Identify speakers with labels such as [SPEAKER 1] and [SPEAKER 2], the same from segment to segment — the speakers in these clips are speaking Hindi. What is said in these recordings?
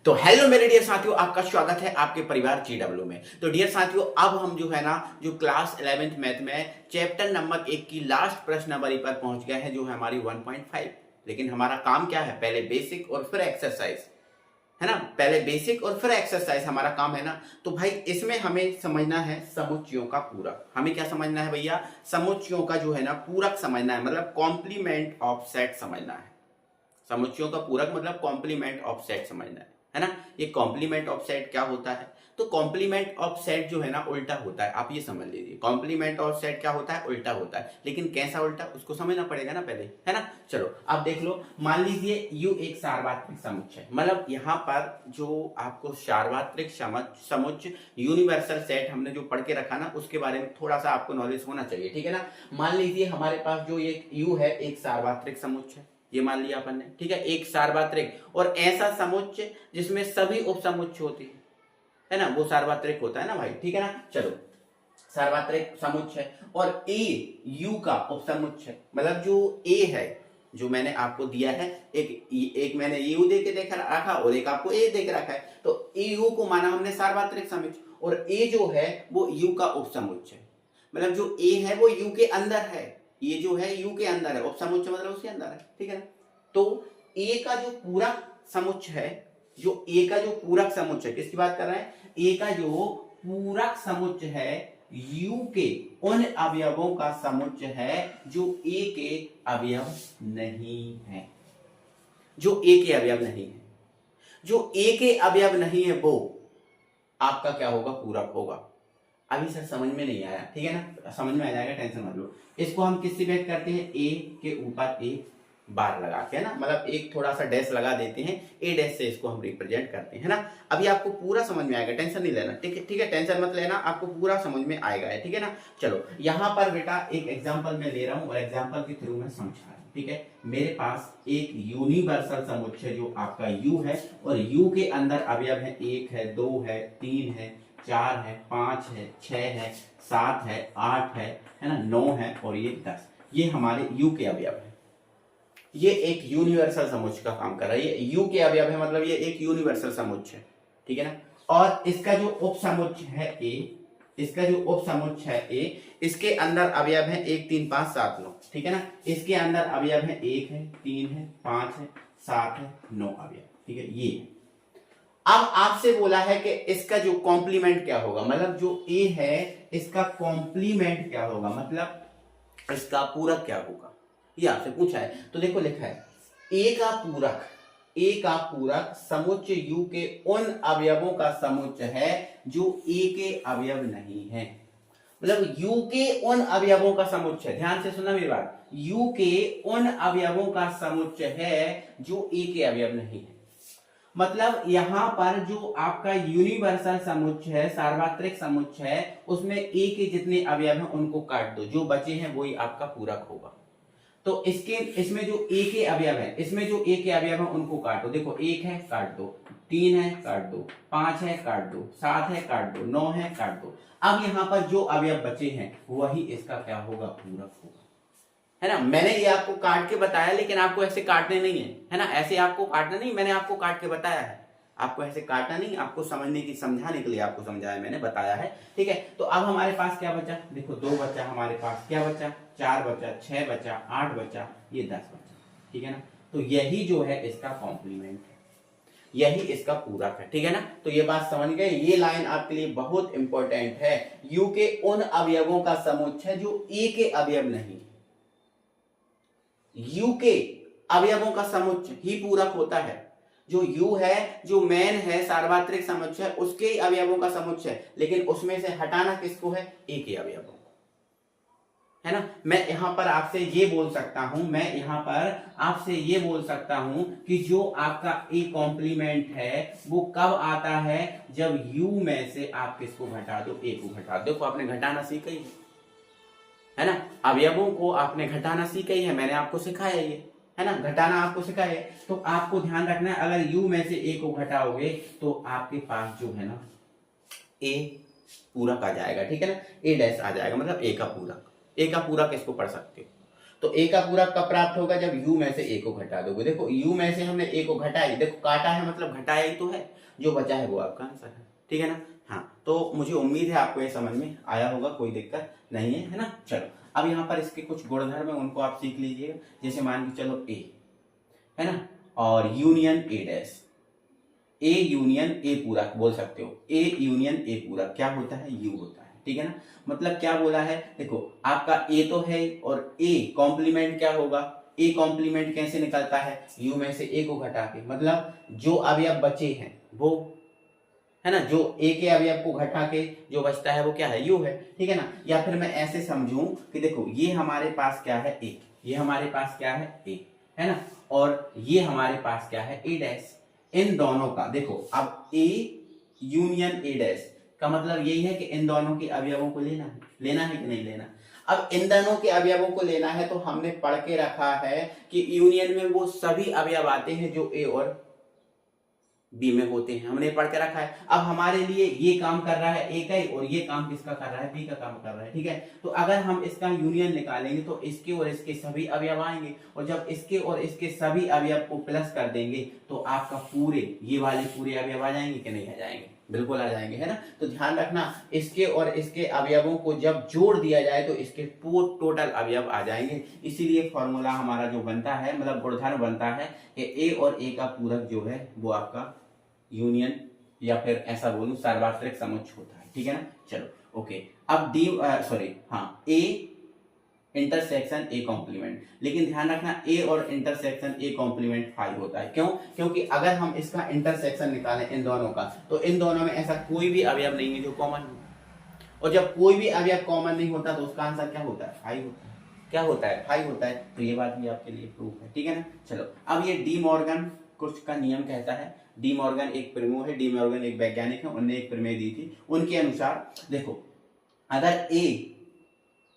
[SPEAKER 1] तो हेलो मेरे डियर साथियों, आपका स्वागत है आपके परिवार GW में। तो डियर साथियों, अब हम जो है ना जो क्लास 11th मैथ में चैप्टर नंबर 1 की लास्ट प्रश्नावली पर पहुंच गए हैं, जो है हमारी 1.5। लेकिन हमारा काम क्या है, पहले बेसिक और फिर एक्सरसाइज, है ना। पहले बेसिक और फिर एक्सरसाइज हमारा काम है ना। तो भाई इसमें हमें समझना है समुच्चयों का पूरक। हमें क्या समझना है भैया, समुच्चयों का जो है ना पूरक समझना है, मतलब कॉम्प्लीमेंट ऑफ सेट समझना है। समुच्चयों का पूरक मतलब कॉम्प्लीमेंट ऑफ सेट समझना है ना। ये कॉम्प्लीमेंट ऑफ सेट क्या होता है, तो कॉम्प्लीमेंट ऑफ सेट जो है ना उल्टा होता है। आप ये समझ लीजिए, कॉम्प्लीमेंट ऑफ सेट क्या होता है, उल्टा होता है। लेकिन कैसा उल्टा, उसको समझना पड़ेगा ना पहले, है ना। चलो आप देख लो, मान लीजिए U एक सार्वत्रिक समुच्चय है। मतलब यहाँ पर जो आपको सार्वत्रिक समुच्चय यूनिवर्सल सेट हमने जो पढ़ के रखा ना, उसके बारे में थोड़ा सा आपको नॉलेज होना चाहिए, ठीक है ना। मान लीजिए हमारे पास जो एक U है, एक सार्वत्रिक समुच्चय, ये मान लिया अपन ने, ठीक है। एक सार्वत्रिक और ऐसा समुच्चय जिसमें सभी उपसमुच्चय होती है ना, वो सार्वत्रिक होता है ना भाई, ठीक है ना। चलो सार्वत्रिक समुच्चय और U का उपसमुच्चय, मतलब जो A है, जो मैंने आपको दिया है, एक मैंने U दे के देखा रखा और एक आपको A दे के रखा है। तो EU को माना हमने सार्वत्रिक समुच्चय और A जो है वो U का उपसमुच्चय, मतलब जो A है वो U के अंदर है, ये जो है U के अंदर है, उपसमुच्चय मतलब उसके अंदर है, ठीक है ना। तो A का जो पूरक समुच्चय है, जो A का जो पूरक समुच्चय, किसकी बात कर रहे हैं, A का जो पूरक समुच्चय है U के उन अवयवों का समुच्चय है जो A के अवयव नहीं है, जो A के अवयव नहीं है। जो A के अवयव नहीं है वो आपका क्या होगा, पूरक होगा। अभी सर समझ में नहीं आया, ठीक है ना, समझ में आ जाएगा, टेंशन मत लो। इसको हम किससे व्यक्त करते हैं, A के ऊपर एक बार लगा के, है ना, मतलब एक थोड़ा सा डैश लगा देते हैं, A डैश से इसको हम रिप्रेजेंट करते हैं, है ना। अभी आपको पूरा समझ में आएगा, टेंशन नहीं लेना, ठीक है, ठीक है, टेंशन मत लेना, आपको पूरा समझ में आएगा, ठीक है ना। चलो यहाँ पर बेटा एक एग्जाम्पल मैं ले रहा हूँ और एग्जाम्पल के थ्रू मैं समझा रहा हूँ, ठीक है। मेरे पास एक यूनिवर्सल समुच्चय जो आपका U है और U के अंदर अवयव है, 1 है, 2 है, 3 है, 4 है, 5 है, 6 है, 7 है, 8 है ना, 9 है और ये 10। ये हमारे U के अवयव है। ये एक यूनिवर्सल समुच्चय का काम कर रहा है, ये U के अवयव है, मतलब ये एक यूनिवर्सल समुच्चय, ठीक है ना। और इसका जो उपसमुच्चय है A, इसका जो उपसमुच्चय है A, इसके अंदर अवयव है 1 3 5 7 9, ठीक है ना। इसके अंदर अवयव है 1 है, 3 है, 5 है, 7 है, 9 अवयव, ठीक है। ये अब आपसे बोला है कि इसका जो कॉम्प्लीमेंट क्या होगा, मतलब जो A है इसका कॉम्प्लीमेंट क्या होगा, मतलब इसका पूरक क्या होगा, ये आपसे पूछा है। तो देखो लिखा है A का पूरक समुच्चय U के उन अवयवों का समुच्चय है जो A के अवयव नहीं है। मतलब U के उन अवयवों का समुच्चय, ध्यान से सुनना मेरी बात, U के उन अवयवों का समुच्चय है जो A के अवयव नहीं है। मतलब यहां पर जो आपका यूनिवर्सल समुच्चय है, सार्वत्रिक समुच्चय है, उसमें A के जितने अवयव हैं उनको काट दो, जो बचे हैं वही आपका पूरक होगा। तो इसमें जो A के अवयव है, इसमें जो A के अवयव हैं उनको काटो। देखो 1 है काट दो, 3 है काट दो, 5 है काट दो, 7 है काट दो, 9 है काट दो। अब यहाँ पर जो अवयव बचे हैं वही इसका क्या होगा, पूरक होगा, है ना। मैंने ये आपको काट के बताया, लेकिन आपको ऐसे काटने नहीं है ना, ऐसे आपको काटना नहीं, मैंने आपको काट के बताया है, आपको ऐसे काटना नहीं, आपको समझने की, समझाने के लिए आपको समझाया, मैंने बताया है, ठीक है। तो अब हमारे पास क्या बचा, देखो 2 बचा हमारे पास, क्या बचा, 4 बचा, 6 बचा, 8 बचा, ये 10 बचा, ठीक है ना। तो यही जो है इसका कॉम्प्लीमेंट है, यही इसका पूरक है, ठीक है ना। तो ये बात समझ गए, ये लाइन आपके लिए बहुत इंपॉर्टेंट है। U के उन अवयवों का समुच्चय जो A के अवयव नहीं, U के अवयवों का समुच्चय ही पूरक होता है। जो U है, जो मेन है सार्वत्रिक समुच्चय, उसके अवयवों का समुच्चय, लेकिन उसमें से हटाना किसको है, A के अवयवों को, है ना। मैं यहां पर आपसे ये बोल सकता हूं, मैं यहां पर आपसे ये बोल सकता हूं कि जो आपका A कॉम्प्लीमेंट है वो कब आता है, जब U में से आप किसको घटा दो, A को घटा दो। देखो आपने घटाना सीखा ही है ना, अवयवों को आपने घटाना सीखा ही है, मैंने आपको सिखाया ये, है ना, घटाना आपको सिखाया है। तो आपको ध्यान रखना है, अगर U में से A को घटाओगे तो आपके पास जो है ना A पूरक आ जाएगा, ठीक है ना, A डैश आ जाएगा, मतलब A का पूरक, A का पूरक इसको पढ़ सकते हो। तो ए का पूरक कब प्राप्त होगा, जब यू में से ए को घटा दोगे। देखो यू में से हमने ए को घटाई, देखो काटा है मतलब घटाया ही तो है, जो बचा है वो आपका आंसर है, ठीक है ना। हाँ, तो मुझे उम्मीद है आपको ये समझ में आया होगा, कोई दिक्कत नहीं है, है ना। चलो अब यहाँ पर इसके कुछ गुणधर्म है, उनको आप सीख लीजिएगा। जैसे मान के चलो ए है ना, और union A dash, A union A पूरक बोल सकते हो। ए यूनियन ए पूरक क्या होता है, यू होता है, ठीक है ना। मतलब क्या बोला है, देखो आपका ए तो है और ए कॉम्प्लीमेंट क्या होगा, ए कॉम्प्लीमेंट कैसे निकलता है, यू में से ए को घटा के, मतलब जो अवयव बचे हैं वो है ना, जो ए के अवयव को घटा के जो बचता है वो क्या है, यू है, ठीक है ना। या फिर मैं ऐसे समझूं कि देखो ये हमारे पास क्या है, ए, ये हमारे पास क्या है, ए, है ना, और ये हमारे पास क्या है, ए डैश। इन दोनों का देखो, अब ए यूनियन ए डैश का मतलब यही है कि इन दोनों के अवयवों को लेना है कि नहीं लेना। अब इन दोनों के अवयवों को लेना है तो हमने पढ़ के रखा है कि यूनियन में वो सभी अवयव आते हैं जो ए और बी में होते हैं, हमने पढ़ के रखा है। अब हमारे लिए ये काम कर रहा है ए का ही, और ये काम किसका कर रहा है, बी का काम कर रहा है, ठीक है। तो अगर हम इसका यूनियन निकालेंगे तो इसके और इसके सभी अवयव आएंगे, और जब इसके और इसके सभी अवयव को प्लस कर देंगे तो आपका पूरे ये वाले पूरे अवयव आ जाएंगे कि नहीं आ जाएंगे, बिल्कुल आ जाएंगे, है ना। तो ध्यान रखना, इसके और इसके अवयवों को जब जोड़ दिया जाए तो इसके टोटल अवयव आ जाएंगे। इसीलिए फॉर्मूला हमारा जो बनता है, मतलब गुणधर्म बनता है कि ए और ए का पूरक जो है वो आपका यूनियन या फिर ऐसा बोलूं सार्वत्रिक समुच्चय होता है, ठीक है ना। चलो ओके, अब D A intersection A complement, लेकिन ध्यान रखना ए और इंटरसेक्शन ए कॉम्प्लीमेंट 5 होता है। क्यों, क्योंकि अगर हम इसका इंटरसेक्शन निकालें इन दोनों का, तो इन दोनों में ऐसा कोई भी अवयव नहीं है जो कॉमन हो, और जब कोई भी अवयव कॉमन नहीं होता तो उसका आंसर क्या होता है, 5 होता है। क्या होता है, 5 होता है। तो ये बात भी आपके लिए प्रूफ है, ठीक है ना। चलो अब ये डी मॉर्गन कुछ का नियम कहता है, डी मॉर्गन एक प्रमेय है, डी मॉर्गन एक वैज्ञानिक है, उन्होंने एक प्रमेय दी थी। उनके अनुसार देखो, अगर ए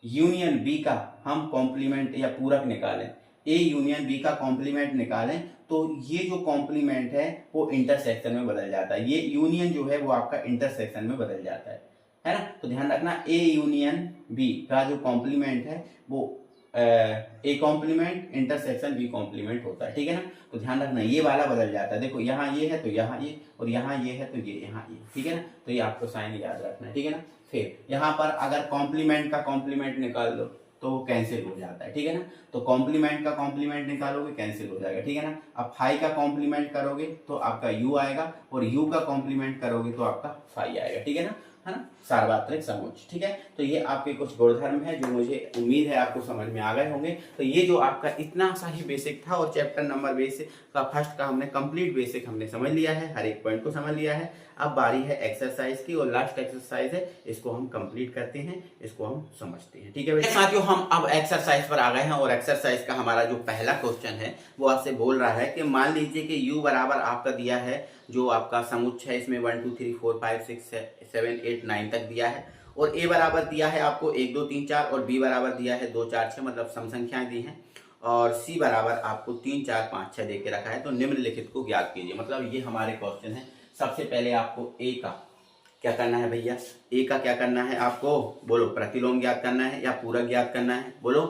[SPEAKER 1] यूनियन बी का हम कॉम्प्लीमेंट या पूरक निकालें, ए यूनियन बी का कॉम्प्लीमेंट निकालें, तो ये जो कॉम्प्लीमेंट है वो इंटरसेक्शन में बदल जाता है, ये यूनियन जो है वो आपका इंटरसेक्शन में बदल जाता है ना। तो ध्यान रखना, ए यूनियन बी का जो कॉम्प्लीमेंट है वो A complement intersection B complement होता है, ठीक है ना। तो ध्यान रखना, ये वाला बदल जाता है, देखो यहाँ ये है तो यहाँ ये, और यहाँ ये है तो ये यहाँ ये, ठीक है ना। तो ये आपको साइन याद रखना है, ठीक है ना। फिर यहाँ पर अगर कॉम्प्लीमेंट का कॉम्प्लीमेंट निकाल लो तो वो कैंसिल हो जाता है, ठीक है ना। तो कॉम्प्लीमेंट का कॉम्प्लीमेंट निकालोगे कैंसिल हो जाएगा, ठीक है ना। अब 5 का कॉम्प्लीमेंट करोगे तो आपका u आएगा, और u का कॉम्प्लीमेंट करोगे तो आपका 5 आएगा, ठीक है ना, है ना, सार्वत्रिक समुच्चय, ठीक है। तो ये आपके कुछ गुणधर्म है जो मुझे उम्मीद है आपको समझ में आ गए होंगे। तो ये जो आपका इतना सा ही बेसिक था, और चैप्टर नंबर बेसिक का फर्स्ट का हमने कंप्लीट बेसिक हमने समझ लिया है, हर एक पॉइंट को समझ लिया है। अब बारी है एक्सरसाइज की, और लास्ट एक्सरसाइज है, इसको हम कंप्लीट करते हैं, इसको हम समझते हैं, ठीक है साथियों। हम अब एक्सरसाइज पर आ गए हैं, और एक्सरसाइज का हमारा जो पहला क्वेश्चन है वो आपसे बोल रहा है कि मान लीजिए कि u बराबर आपका दिया है, जो आपका समुच्चय है इसमें 1 2 3 4 5 6 7 8 9 तक दिया है, और a बराबर दिया है आपको 1 2 3 4, और b बराबर दिया है 2 4 6, मतलब सम संख्याएं दी हैं, और c बराबर आपको 3 4 5 6 दे के रखा है। तो निम्नलिखित को ज्ञात कीजिए, मतलब ये हमारे क्वेश्चन है। सबसे पहले आपको a का क्या करना है भैया, a का क्या करना है आपको, बोलो, प्रतिलोम ज्ञात करना है या पूरक ज्ञात करना है, बोलो।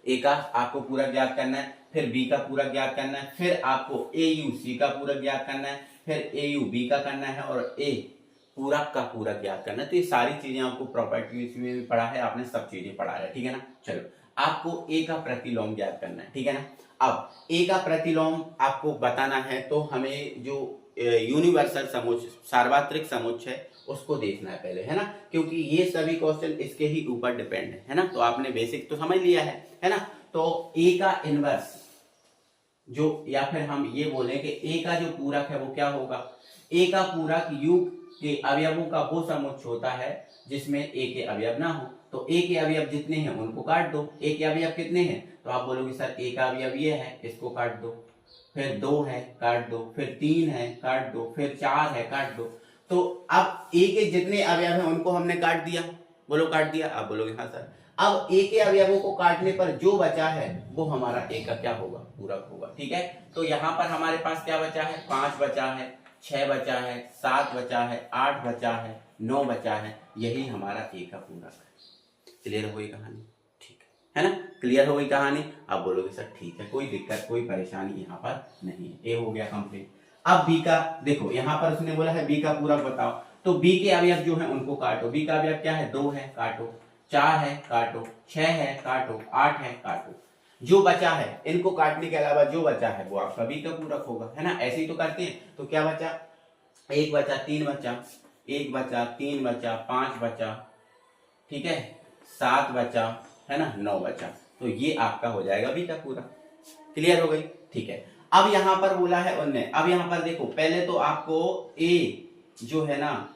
[SPEAKER 1] a का आपको पूरक ज्ञात करना है, फिर b का पूरक ज्ञात करना है, फिर आपको au c का पूरक ज्ञात करना है, फिर au b का करना है, और a पूरक का पूरक ज्ञात करना है। तो ये सारी चीजें आपको प्रॉपर्टीज में भी पढ़ा है, आपने सब चीजें पढ़ा है, ठीक है ना। चलो आपको a का प्रतिलोम ज्ञात करना है, ठीक है ना। अब a का प्रतिलोम आपको बताना है तो हमें जो यूनिवर्सल समुच्चय, सार्वत्रिक समुच्चय है, उसको देखना है पहले, है ना, क्योंकि ये सभी क्वेश्चन इसके ही ऊपर डिपेंड है ना। तो आपने बेसिक तो समझ लिया है ना। तो a का इनवर्स जो, या फिर हम ये बोले कि a का जो पूरक है वो क्या होगा, a का पूरक u के अवयवों का वो समुच्चय होता है जिसमें a के अवयव ना हो। तो a के अवयव जितने हैं उनको काट दो, a के अवयव कितने हैं, तो आप बोलोगे सर a का अवयव ये है, इसको काट दो, फिर 2 है काट दो, फिर 3 है काट दो, फिर 4 है काट दो। तो अब a के जितने अवयव हैं उनको हमने काट दिया, बोलो काट दिया, आप बोलोगे हाँ सर। अब a के अवयवों को काटने पर जो बचा है वो हमारा a का क्या होगा, पूरक होगा, ठीक है। तो यहाँ पर हमारे पास क्या बचा है, 5 बचा है, 6 बचा है, 7 बचा है, 8 बचा है, 9 बचा है, यही हमारा a का पूरक है। क्लियर हो ये कहानी, ठीक है ना। क्लियर हो गई कहानी। अब बोलोगे सर ठीक है, कोई दिक्कत कोई परेशानी यहाँ पर नहीं है। ए हो गया कंप्लीट। अब बी का देखो, यहाँ पर उसने बोला है बी का पूरक बताओ, तो बी के अवयव जो है उनको काटो। बी का अवयव क्या है, 2 है, काटो। 4 है, काटो। 6 है, काटो। 8 है, काटो। जो बचा है, इनको काटने के अलावा जो बचा है वो आपका बी का पूरक होगा, है ना। ऐसे ही तो करते हैं। तो क्या बचा, 1 बचा, 3 बचा, 1 बचा, 3 बचा, 5 बचा, ठीक है, 7 बचा, है ना, 9 बचा। तो ये आपका हो जाएगा बी का पूरक। क्लियर हो गई, ठीक है। अब यहां पर बोला है उनने, अब यहां पर देखो, पहले तो आपको ए जो है ना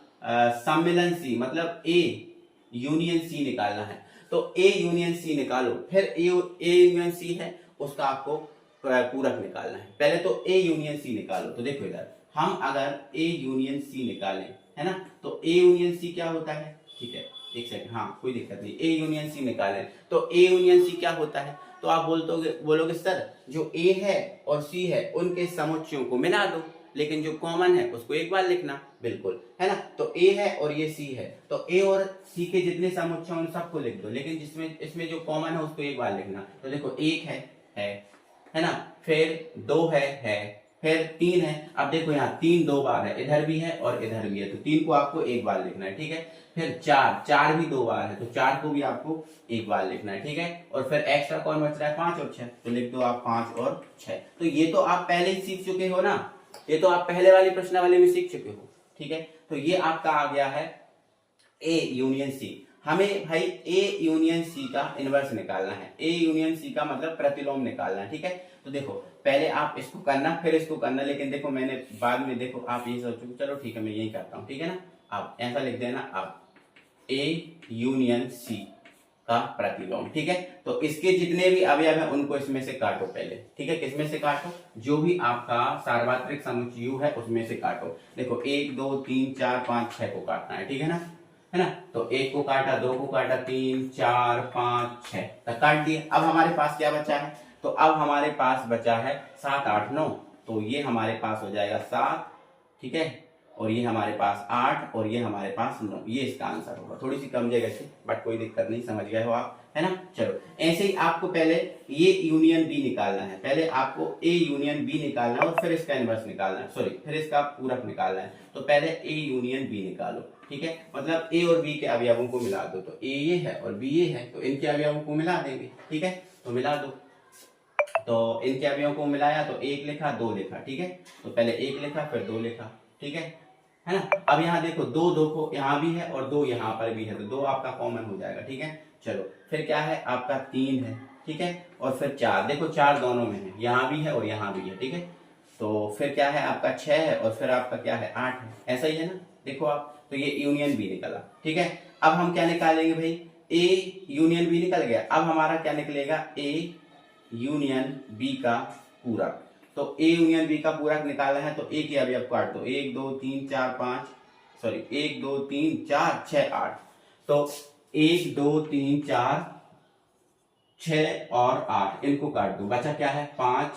[SPEAKER 1] सम्मिलन सी, मतलब ए यूनियन सी निकालना है। तो ए यूनियन सी निकालो, फिर ए यूनियन सी है उसका आपको पूरक निकालना है। पहले तो ए यूनियन सी निकालो। तो देखो इधर, हम अगर ए यूनियन सी निकालें, है ना, तो ए यूनियन सी क्या होता है, ठीक है, एक सेकंड, हाँ कोई दिक्कत नहीं। ए यूनियन सी निकालें तो ए यूनियन सी क्या होता है, तो आप बोलोगे सर जो ए है और सी है उनके समुच्चयों को मिला दो, लेकिन जो कॉमन है उसको एक बार लिखना। बिल्कुल, है ना। तो ए है और ये सी है, तो ए और सी के जितने समुच्चय उन सबको लिख दो, लेकिन जिसमें इसमें जो कॉमन है उसको एक बार लिखना। तो देखो 1 है ना, फिर 2 है, फिर 3 है। अब देखो यहाँ 3 2 बार है, इधर भी है और इधर भी है, तो 3 को आपको एक बार लिखना है, ठीक है। फिर 4 भी 2 बार है, तो 4 को भी आपको एक बार लिखना है, ठीक है। और फिर एक्स्ट्रा कौन बच रहा है, 5 और 6, तो लिख दो आप 5 और 6। तो ये तो आप पहले ही सीख चुके हो ना, ये तो आप पहले वाली प्रश्नावली में सीख चुके हो, ठीक है। तो ये आपका आ गया है ए यूनियन सी। हमें भाई ए यूनियन सी का इनवर्स निकालना है। ए यूनियन सी का मतलब प्रतिलोम निकालना है, ठीक है। तो देखो पहले आप इसको करना, फिर इसको करना, लेकिन देखो मैंने बाद में, देखो आप ये सोचो चलो ठीक है मैं यही करता हूँ, ठीक है ना। आप ऐसा लिख देना, आप ए यूनियन सी का प्रतिलोम, ठीक है। तो इसके जितने भी अवयव है उनको इसमें से काटो पहले, ठीक है। किसमें से काटो, जो भी आपका सार्वत्रिक समुच्चय U है उसमें से काटो। देखो 1 2 3 4 5 6 को काटना है, ठीक है ना, है ना। तो 1 को काटा, 2 को काटा, 3 4 5 6 तक काट दिए। अब हमारे पास क्या बचा है, तो अब हमारे पास बचा है 7 8 9, तो ये हमारे पास हो जाएगा 7, ठीक है, और ये हमारे पास 8 और ये हमारे पास 9, ये इसका आंसर होगा। थोड़ी सी कम जगह से, बट कोई दिक्कत नहीं, समझ गए हो आप, है ना। चलो ऐसे ही आपको पहले ये यूनियन बी निकालना है, पहले आपको ए यूनियन बी निकालना है और फिर इसका इनवर्स निकालना है, सॉरी फिर इसका पूरक निकालना है। तो पहले ए यूनियन बी निकालो, ठीक है, मतलब ए और बी के अवयवों को मिला दो। तो ए ये है और बी ये है, तो इनके अवयवों को मिला देंगे, ठीक है। तो मिला दो, तो इनके अवयवों को मिलाया तो 1 लिखा 2 लिखा, ठीक है। तो पहले 1 लिखा फिर 2 लिखा, ठीक है ना। अब यहाँ देखो 2 2 को यहाँ भी है और 2 यहाँ पर भी है, तो 2 आपका कॉमन हो जाएगा, ठीक है। चलो फिर क्या है आपका 3 है, ठीक है, और फिर 4, देखो 4 दोनों में है, यहाँ भी है और यहाँ भी है, ठीक है। तो फिर क्या है आपका 6 है और फिर आपका क्या है 8 है, ऐसा ही है ना, देखो आप। तो ये यूनियन बी निकला, ठीक है। अब हम क्या निकालेंगे भाई, ए यूनियन बी निकल गया, अब हमारा क्या निकलेगा, ए यूनियन बी का पूरक। तो ए यूनियन बी का पूरक निकालना है, तो ए के अवयव काट दो, 1 2 3 4 5, सॉरी 1 2 3 4 6 8, तो 1 2 3 4 6 और 8 इनको काट दो, बचा क्या है 5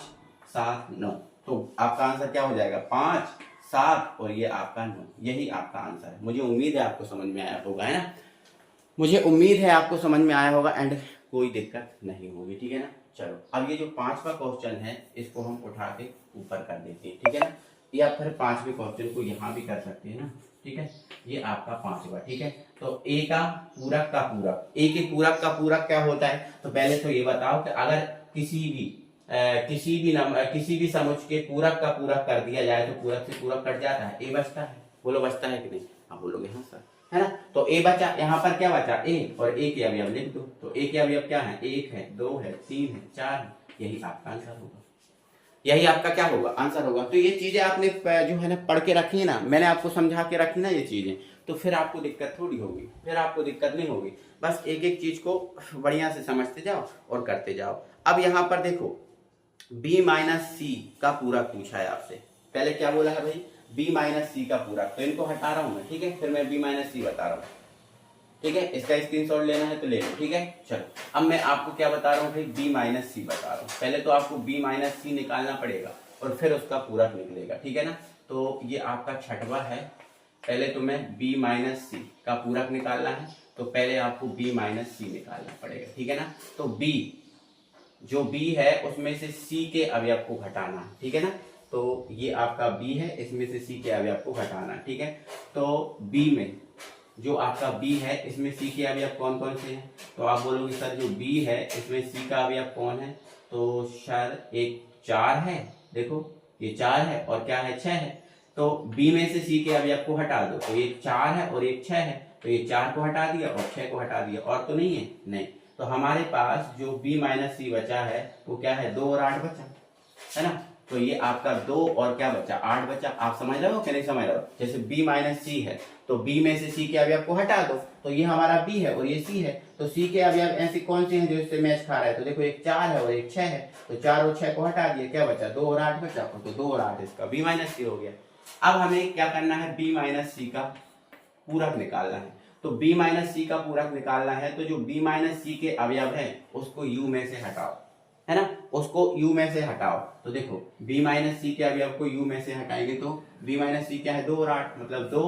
[SPEAKER 1] 7 9। तो आपका आंसर क्या हो जाएगा 5 7 और ये आपका 9, यही आपका आंसर है। मुझे उम्मीद है आपको समझ में आया होगा, है ना, मुझे उम्मीद है आपको समझ में आया होगा एंड कोई दिक्कत नहीं होगी, ठीक है ना। चलो अब ये जो 5वां क्वेश्चन है इसको हम उठा के ऊपर कर देते हैं, ठीक है ना, या फिर 5वें क्वेश्चन को यहाँ भी कर सकते हैं ना, ठीक है। ये आपका 5वां, ठीक है। तो ए का पूरक का पूरक, ए के पूरक का पूरक क्या होता है, तो पहले तो ये बताओ कि अगर किसी भी समुच्चय के पूरक का पूरक कर दिया जाए तो पूरक से पूरक कट जाता है, ए बचता है, बोलो बचता है कि नहीं, आप बोलोगे हाँ सर, है ना। तो ए बचा, यहाँ पर क्या बचा ए, और ए के अवयव लिख दो। तो ए के अवयव क्या है, 1 है 2 है 3 है 4 है, यही आपका आंसर होगा, यही आपका क्या होगा आंसर होगा। तो ये चीजें आपने जो है ना पढ़ के रखी है ना, मैंने आपको समझा के रखी ना ये चीजें, तो फिर आपको दिक्कत थोड़ी होगी, फिर आपको दिक्कत नहीं होगी। बस एक एक चीज को बढ़िया से समझते जाओ और करते जाओ। अब यहाँ पर देखो b माइनस सी का पूरक पूछा है आपसे, पहले क्या बोला है भाई, b माइनस सी का पूरक, तो इनको हटा रहा हूं मैं, ठीक है, फिर मैं b माइनस सी बता रहा हूँ, ठीक है। इसका स्क्रीनशॉट लेना है तो ले लो, ठीक है। चलो अब मैं आपको क्या बता रहा हूँ भाई, b माइनस सी बता रहा हूँ। पहले तो आपको b माइनस सी निकालना पड़ेगा और फिर उसका पूरक निकलेगा, ठीक है ना। तो ये आपका 6वां है, पहले तो मैं b माइनस सी का पूरक निकालना है, तो पहले आपको b माइनस सी निकालना पड़ेगा, ठीक है ना। तो b जो b है उसमें से c के अवयव को घटाना, ठीक है ना। तो ये आपका b है, इसमें से c के अवयव को घटाना, ठीक है। तो b में जो आपका b है इसमें c के अवयव कौन कौन से हैं, तो आप बोलोगे सर जो b है इसमें c का अवयव कौन है, तो सर एक 4 है, देखो ये 4 है और क्या है 6 है। तो b में से c के अवयव को हटा दो, तो एक 4 है और एक 6 है, तो ये 4 को हटा दिया और 6 को हटा दिया, और तो नहीं है, नहीं। तो हमारे पास जो b माइनस सी बचा है वो क्या है 2 और 8 बचा, है ना। तो ये आपका 2 और क्या बचा 8 बचा। आप समझ रहे हो कि नहीं समझ रहे हो। जैसे b माइनस सी है तो b में से c के अवयव को हटा दो, तो ये हमारा b है और ये c है, तो c के अवयव ऐसे कौन से हैं जो इससे मैच खा रहा है, तो देखो एक 4 है और एक 6 है, तो 4 और 6 को हटा दिया, क्या बचा 2 और 8 बचा, तो 2 और 8 इसका b माइनस सी हो गया। अब हमें क्या करना है b माइनस सी का पूरक निकालना है। तो b माइनस सी का पूरक निकालना है, तो जो b माइनस सी के अवयव है उसको u में से हटाओ, है ना, उसको u में से हटाओ। तो देखो b माइनस सी के अवयव को u में से हटाएंगे तो b माइनस सी क्या है 2 और 8, मतलब 2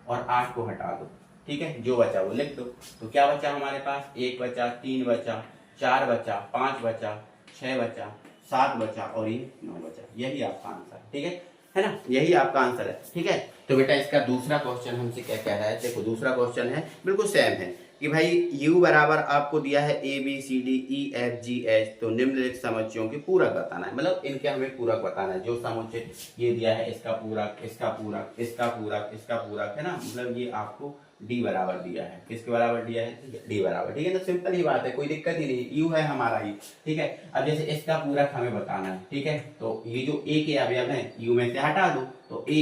[SPEAKER 1] और 8 को हटा दो, ठीक है, जो बचा वो लिख दो। तो क्या बचा हमारे पास 1 बचा, 3 बचा, 4 बचा, 5 बचा, 6 बचा, 7 बचा और ये 9 बचा। यही आपका आंसर है ना, यही आपका आंसर है, ठीक है। तो बेटा इसका दूसरा क्वेश्चन हमसे क्या कह रहा है, देखो दूसरा क्वेश्चन है बिल्कुल सेम है कि भाई u बराबर आपको दिया है a b c d e f g h, तो निम्नलिखित समुच्चयों के पूरक बताना है, मतलब इनके हमें पूरक बताना है। जो समुच्चय ये दिया है इसका पूरक, इसका पूरक, इसका पूरक, इसका पूरक, है ना, मतलब ये आपको d बराबर दिया है, किसके बराबर दिया है d बराबर, ठीक है। तो सिंपल ही बात है, कोई दिक्कत ही नहीं, u है हमारा ही, ठीक है। अब जैसे इसका पूरक हमें बताना है, ठीक है, तो ये जो a के अवयव है u में से हटा दो, तो a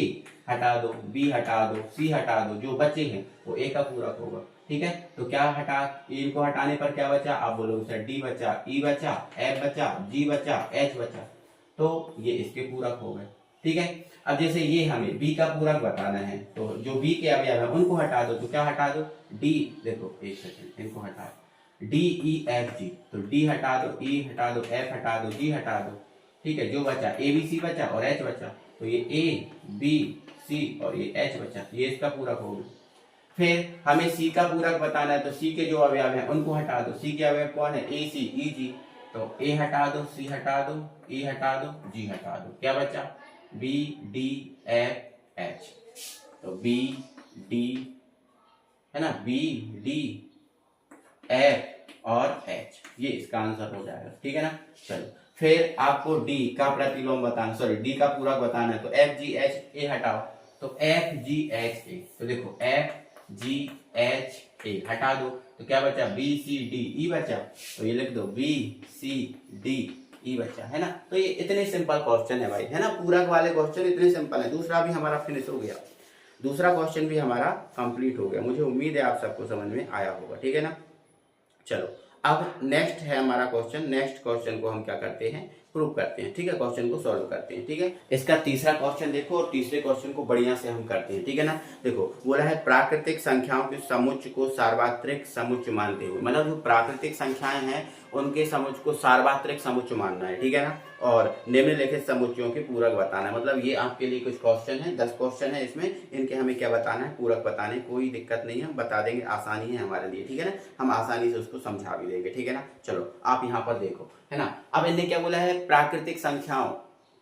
[SPEAKER 1] हटा दो, b हटा दो, c हटा दो, जो बचे हैं वो a का पूरक होगा, ठीक है। तो क्या हटा, इनको हटाने पर क्या बचा, आप बोलोगे सर d बचा, e बचा, f बचा, g बचा, h बचा, तो ये इसके पूरक हो गए, ठीक है। अब जैसे ये हमें b का पूरक बताना है, तो जो b के अवयव है उनको हटा दो, तो क्या हटा दो d, देखो एक सेकंड इनको हटा d e f g, तो d हटा दो, e हटा दो, f हटा दो, g हटा दो, ठीक है, जो बचा a b c बचा और h बचा, तो ये a b c और ये h बचा, ये इसका पूरक हो गया। फिर हमें c का पूरक बताना है, तो c के जो अवयव हैं उनको हटा दो, c के अवयव कौन है a c e g, तो a हटा दो, c हटा दो, e हटा दो, g हटा दो, क्या बचा b d f h, तो b d, है ना, b d f और h, ये इसका आंसर हो जाएगा, ठीक है ना। चलो फिर आपको d का प्रतिलोम बताना, सॉरी d का पूरक बताना है, तो f g h a हटाओ, तो f g h a, तो देखो f g h a हटा दो, तो क्या बचा b c d e बचा, तो ये लिख दो b c d e बचा, है ना। तो ये इतने सिंपल क्वेश्चन है भाई, है ना, पूरक वाले क्वेश्चन इतने सिंपल है। दूसरा भी हमारा फिनिश हो गया, दूसरा क्वेश्चन भी हमारा कंप्लीट हो गया। मुझे उम्मीद है आप सबको समझ में आया होगा, ठीक है ना। चलो अब नेक्स्ट है हमारा क्वेश्चन, नेक्स्ट क्वेश्चन को हम क्या करते हैं प्रूव करते हैं, ठीक है, क्वेश्चन को सॉल्व करते हैं, ठीक है। इसका तीसरा क्वेश्चन देखो और तीसरे क्वेश्चन को बढ़िया से हम करते हैं, ठीक है ना। देखो बोला है प्राकृतिक संख्याओं के समुच्चय को सार्वत्रिक समुच्चय मानते हुए, मतलब जो प्राकृतिक संख्याएं हैं उनके समुच्चय को सार्वत्रिक समुच्चय मानना है, ठीक है ना। और निम्नलिखित समुच्चयों के पूरक बताना है, मतलब ये आपके लिए कुछ क्वेश्चन है, 10 क्वेश्चन है इसमें, इनके हमें क्या बताना है पूरक बताने, कोई दिक्कत नहीं है, हम बता देंगे, आसानी है हमारे लिए, ठीक है ना, हम आसानी से उसको समझा भी देंगे, ठीक है ना। चलो आप यहाँ पर देखो, है ना। अब इन्हें क्या बोला है प्राकृतिक संख्याओं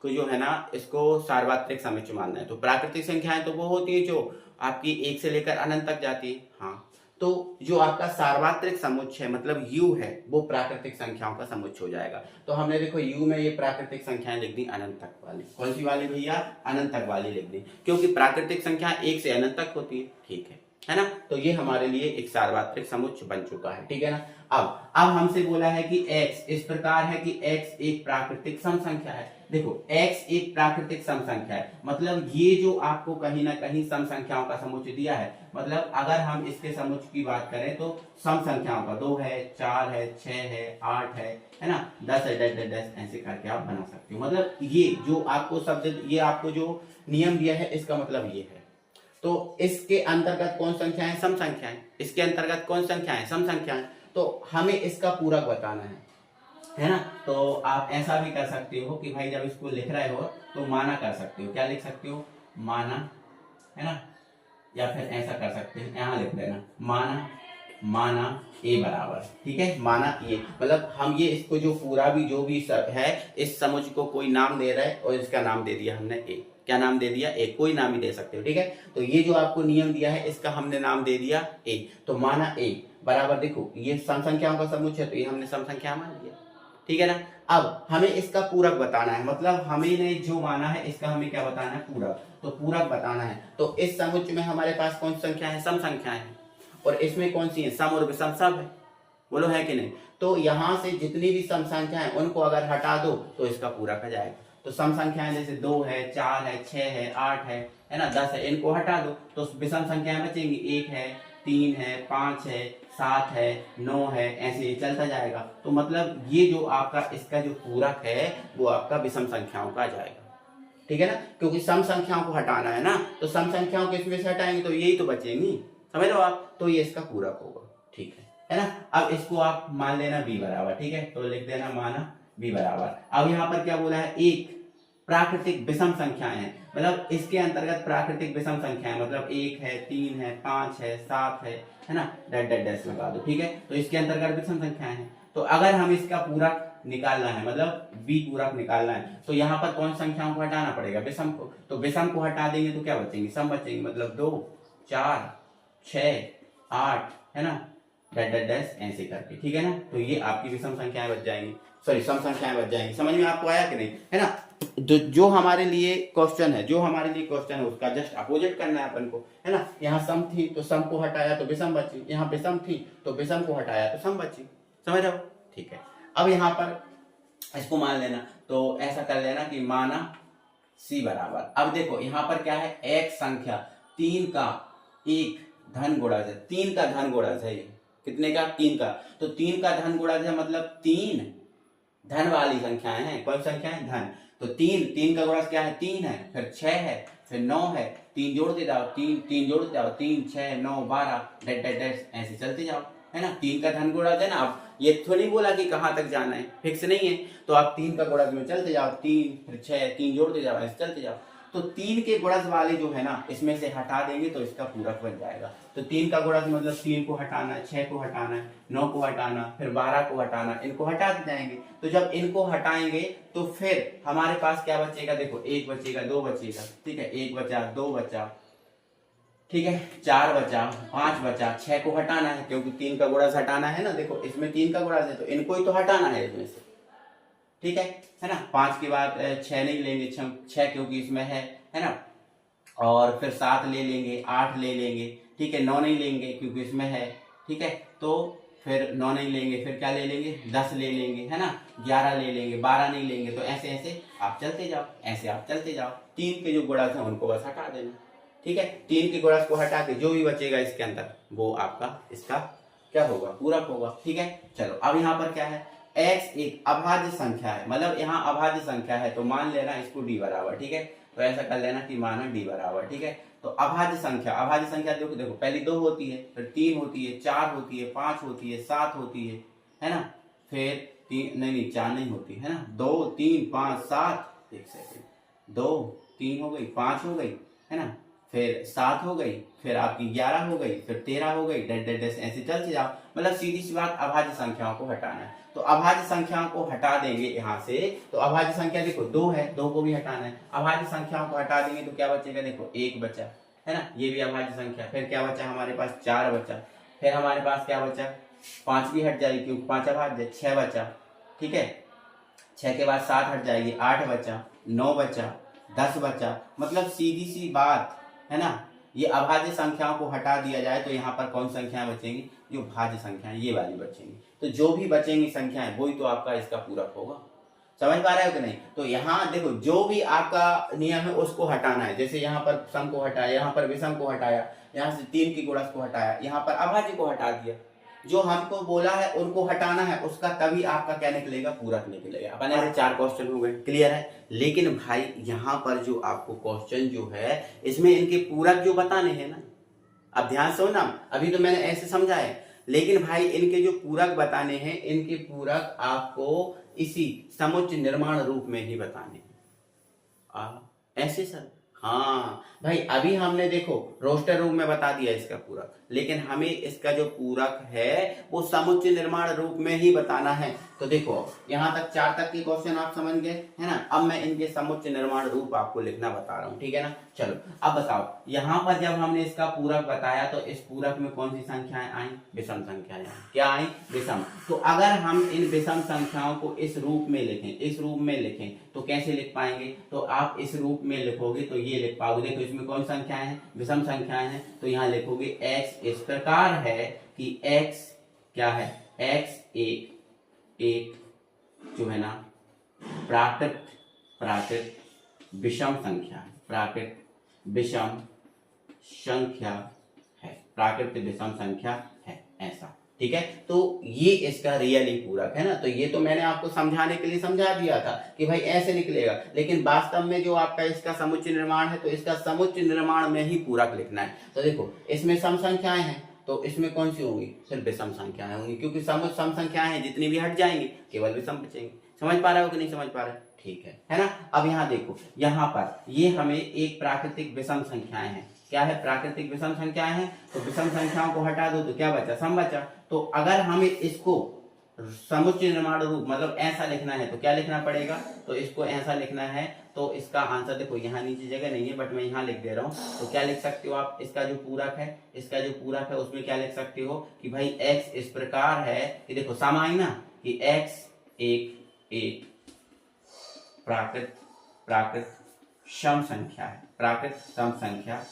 [SPEAKER 1] को जो है ना इसको सार्वत्रिक समुच्चय मानना है। तो प्राकृतिक संख्याएं तो वो होती है जो आपकी 1 से लेकर अनंत तक जाती है, हाँ। तो जो आपका सार्वत्रिक समुच्चय है मतलब u है वो प्राकृतिक संख्याओं का समुच्चय हो जाएगा। तो हमने देखो u में ये प्राकृतिक संख्याएं लिख दी अनंत तक वाली, कौन सी वाली भैया अनंत तक वाली लिख दी, क्योंकि प्राकृतिक संख्या 1 से अनंत तक होती है, ठीक है ना। तो ये हमारे लिए एक सार्वत्रिक समुच्चय बन चुका है, ठीक है ना। अब हमसे बोला है कि x इस प्रकार है कि x एक प्राकृतिक सम संख्या है। देखो x एक प्राकृतिक सम संख्या है, मतलब ये जो आपको कहीं ना कहीं सम संख्याओं का समुच्चय दिया है, मतलब अगर हम इसके समुच्चय की बात करें तो सम संख्याओं का 2 है, 4 है, 6 है, 8 है ना, 10 है, 10 ऐसे करके आप बना सकते हो। मतलब ये जो आपको शब्द, ये आपको जो नियम दिया है इसका मतलब ये है। तो इसके अंतर्गत कौन संख्याएं सम संख्याएं, इसके अंतर्गत कौन संख्याएं सम संख्याएं, तो हमें इसका पूरक बताना है ना। तो आप ऐसा भी कर सकते हो कि भाई जब इसको लिख रहे हो तो माना कर सकते हो, क्या लिख सकते हो माना, है ना, या फिर ऐसा कर सकते हैं यहाँ लिख देना माना माना ए बराबर, ठीक है, माना ए, मतलब हम ये इसको जो पूरा भी जो भी सब है इस समुच्च को कोई नाम दे रहा है और इसका नाम दे दिया हमने ए। क्या नाम दे दिया? ए। कोई नाम ही दे सकते हो, ठीक है। तो ये जो आपको नियम दिया है इसका हमने नाम दे दिया ए। तो माना ए बराबर, देखो ये सम संख्याओं का समुच्चय है तो ये हमने सम संख्या मान लिया, ठीक है ना। अब हमें इसका पूरक बताना है, मतलब हमें जो माना है इसका हमें क्या बताना है? पूरक। तो पूरक बताना है तो इस समुच्चय में हमारे पास कौन सी संख्या है? सम संख्या है। और इसमें कौन सी है? सम और विषम सब है, बोलो है कि नहीं। तो यहां से जितनी भी सम संख्या है उनको अगर हटा दो तो इसका पूरक आ जाएगा। तो सम संख्याएं जैसे 2 है, 4 है, 6 है, 8 है ना, 10 है, इनको हटा दो तो विषम संख्याएं बचेंगी। 1 है, 3 है, 5 है, 7 है, 9 है, ऐसे ही चलता जाएगा। तो मतलब ये जो आपका इसका जो पूरक है वो आपका विषम संख्याओं का आ जाएगा, ठीक है ना, क्योंकि सम संख्याओं को हटाना है ना। तो सम संख्याओं को इसमें से हटाएंगे तो यही तो बचेंगी, समझ लो आप। तो ये इसका पूरक होगा, ठीक है ना। अब इसको आप मान लेना b बराबर, ठीक है, तो लिख देना माना b बराबर। अब यहाँ पर क्या बोला है? एक प्राकृतिक विषम संख्याएं हैं, मतलब इसके अंतर्गत प्राकृतिक विषम संख्याएं, मतलब 1 है, 3 है, 5 है, 7 है ना, डैश डैश डैश लगा दो, ठीक है। तो इसके अंतर्गत विषम संख्याएं हैं। तो अगर हम इसका पूरक निकालना है, मतलब b पूरक निकालना है, तो यहाँ पर कौन संख्याओं को हटाना पड़ेगा? विषम को। तो विषम को हटा देंगे तो क्या बचेंगे? सम बचेंगे, मतलब 2, 4, 6, 8 है ना, डैश डैश डैश ऐसे करके, ठीक है ना। तो ये आपकी विषम संख्याएं बच जाएंगी, सॉरी सम संख्याएं बच जाएंगी। समझ में आपको आया कि नहीं, है ना। जो हमारे लिए क्वेश्चन है उसका जस्ट अपोजिट करना है अपन को, है ना। यहाँ सम थी तो सम को हटाया तो विषम बची, यहाँ विषम थी तो विषम को हटाया तो सम बची, समझ रहे हो, ठीक है। अब यहाँ पर इसको मान लेना, तो ऐसा कर लेना कि माना c बराबर। अब देखो यहाँ पर क्या है? एक संख्या 3 का एक धन गुणज है, 3 का धन गुणज है। ये कितने का? 3 का। तो 3 का धन गुणज है, मतलब 3 धन वाली संख्याएं हैं। कौन संख्याएं? धन। तो 3 का गुणज क्या है? 3 है, फिर 6 है, फिर 9 है, 3 जोड़ते जाओ, 3 जोड़ते जाओ, 3, 6, 9, 12 डैश डैश डैश ऐसे चलते जाओ, है ना। 3 का धन गुणज है ना। अब ये तो नहीं बोला कि कहां तक जाना है, फिक्स नहीं है। तो आप 3 का गुणज में चलते जाओ, 3 फिर 6, 3 जोड़ते जाओ, ऐसे चलते जाओ। तो 3 के गुणज वाले जो है ना इसमें से हटा देंगे तो इसका पूरक बन जाएगा। तो 3 का गुणज मतलब 3 को हटाना है, 6 को हटाना है, 9 को हटाना, फिर 12 को हटाना, इनको हटा जाएंगे। तो जब इनको हटाएंगे तो फिर हमारे पास क्या बचेगा? देखो 1 बचेगा, 2 बचेगा, ठीक है, 1 बचा, 2 बचा, ठीक है, 4 बचा, 5 बचा, 6 को हटाना है क्योंकि 3 का गुणज हटाना है ना। देखो इसमें 3 का गुणज है तो इनको ही तो हटाना है इसमें से, ठीक है ना। 5 के बाद 6 नहीं लेंगे, 6 क्योंकि इसमें है ना। और फिर 7 ले लेंगे, 8 ले लेंगे, ठीक है, 9 नहीं लेंगे क्योंकि इसमें है, ठीक है। तो फिर 9 नहीं लेंगे, फिर क्या ले लेंगे? 10 ले लेंगे, है ना, 11 ले लेंगे, 12 नहीं लेंगे। तो ऐसे ऐसे आप चलते जाओ, ऐसे आप चलते जाओ। 3 के जो गुणज है उनको बस हटा देना, ठीक है। 3 के गुणज को हटा के जो भी बचेगा इसके अंदर वो आपका इसका क्या होगा? पूरक होगा, ठीक है। चलो अब यहाँ पर क्या है? x एक अभाज्य संख्या है, मतलब यहाँ अभाज्य संख्या है तो मान लेना इसको d बराबर, ठीक है। तो ऐसा कर लेना कि माना d बराबर, ठीक है। तो अभाज्य संख्या देखो देखो पहली 2 होती है, फिर 3 होती है, 4 होती है, 5 होती है, 7 होती है ना। फिर 3 नहीं 4 नहीं होती है ना, 2 3 5 7, एक सेकंड, 2 3 हो गई, 5 हो गई, है ना, फिर 7 हो गई, फिर आपकी 11 हो गई, फिर 13 हो गई, डैश डैश डैश ऐसे चलते जाओ। मतलब सीधी सी बात, अभाज्य संख्याओं को हटाना है। तो अभाज्य संख्याओं को हटा देंगे यहाँ से। तो अभाज्य संख्या देखो 2 है, 2 को भी हटाना है। अभाज्य संख्याओं को हटा देंगे तो क्या बचेगा? देखो 1 बचा, है ना, ये भी अभाज्य संख्या। फिर क्या बचा हमारे पास? 4 बचा। फिर हमारे पास क्या बचा? 5 भी हट जाएगी क्योंकि 5 अभाज्य। 6 बचा, ठीक है, 6 के बाद 7 हट जाएगी, 8 बचा, 9 बचा, 10 बचा। मतलब सीधी सी बात है ना, ये अभाज्य संख्याओं को हटा दिया जाए तो यहाँ पर कौन संख्याएं बचेंगी? जो भाज्य संख्याएं ये वाली बचेंगी। तो जो भी बचेंगी संख्याएं वही तो आपका इसका पूरक होगा। समझ पा रहे हो कि नहीं? तो यहाँ देखो जो भी आपका नियम है उसको हटाना है। जैसे यहाँ पर सम को हटाया, यहाँ पर विषम को हटाया, यहाँ से 3 की गुणज को हटाया, यहाँ पर अभाज्य को हटा दिया। जो हमको बोला है उनको हटाना है, उसका तभी आपका क्या निकलेगा? पूरक निकलेगा। अपन ऐसे 4 क्वेश्चन हो गए, क्लियर है। लेकिन भाई यहाँ पर जो आपको क्वेश्चन जो है इसमें इनके पूरक जो बताने हैं ना, अब ध्यान से ना, अभी तो मैंने ऐसे समझा है, लेकिन भाई इनके जो पूरक बताने हैं, इनके पूरक आपको इसी समुच्चय निर्माण रूप में ही बताने हैं। ऐसे सर हाँ भाई, अभी हमने देखो रोस्टर रूप में बता दिया इसका पूरक, लेकिन हमें इसका जो पूरक है वो समुच्चय निर्माण रूप में ही बताना है। तो देखो यहाँ तक 4 तक के क्वेश्चन आप समझ गए है ना। अब मैं इनके समुच्चय निर्माण रूप आपको लिखना बता रहा हूँ, ठीक है ना। चलो अब बताओ, यहाँ पर जब हमने इसका पूरक बताया तो इस पूरक में कौन सी संख्याएं आई? विषम संख्याएं आई। क्या आई? विषम। तो अगर हम इन विषम संख्याओं को इस रूप में लिखें, इस रूप में लिखें तो कैसे लिख पाएंगे? तो आप इस रूप में लिखोगे तो ये लिख पाओगे। देखो इसमें कौन संख्याएं हैं? विषम संख्याएं हैं। तो यहाँ लिखोगे x इस प्रकार है कि x क्या है? x एक जो है ना प्राकृत विषम संख्या है। प्राकृत विषम संख्या है। प्राकृत विषम संख्या है, ऐसा, ठीक है। तो ये इसका रियली पूरक है ना। तो ये तो मैंने आपको समझाने के लिए समझा दिया था कि भाई ऐसे निकलेगा, लेकिन वास्तव में जो आपका इसका समुच्चय निर्माण है तो इसका समुच्चय निर्माण में ही पूरक लिखना है। तो देखो इसमें सम संख्याएं हैं तो इसमें कौन सी होंगी? सिर्फ विषम संख्याएं होंगी, क्योंकि सम संख्याएं हैं, जितनी भी हट जाएंगी केवल विषम बचेंगे। समझ पा रहे हो कि नहीं समझ पा रहे? ठीक है ना। अब यहाँ देखो, यहाँ पर ये हमें एक प्राकृतिक विषम संख्याएं हैं। क्या है? प्राकृतिक विषम संख्याएं हैं। तो विषम संख्याओं को हटा दो तो क्या बचा? सम बचा। तो अगर हमें इसको समुच्चय निर्माण रूप मतलब ऐसा लिखना है तो क्या लिखना पड़ेगा? तो इसको ऐसा लिखना है। तो इसका आंसर देखो, यहाँ नीचे जगह नहीं है बट मैं यहाँ लिख दे रहा हूँ। तो क्या लिख सकते हो आप? इसका जो पूरक है, इसका जो पूरक है उसमें क्या लिख सकते हो कि भाई x इस प्रकार है कि देखो सम आई ना कि x एक प्राकृत सम संख्या है। प्राकृत सम संख्या है,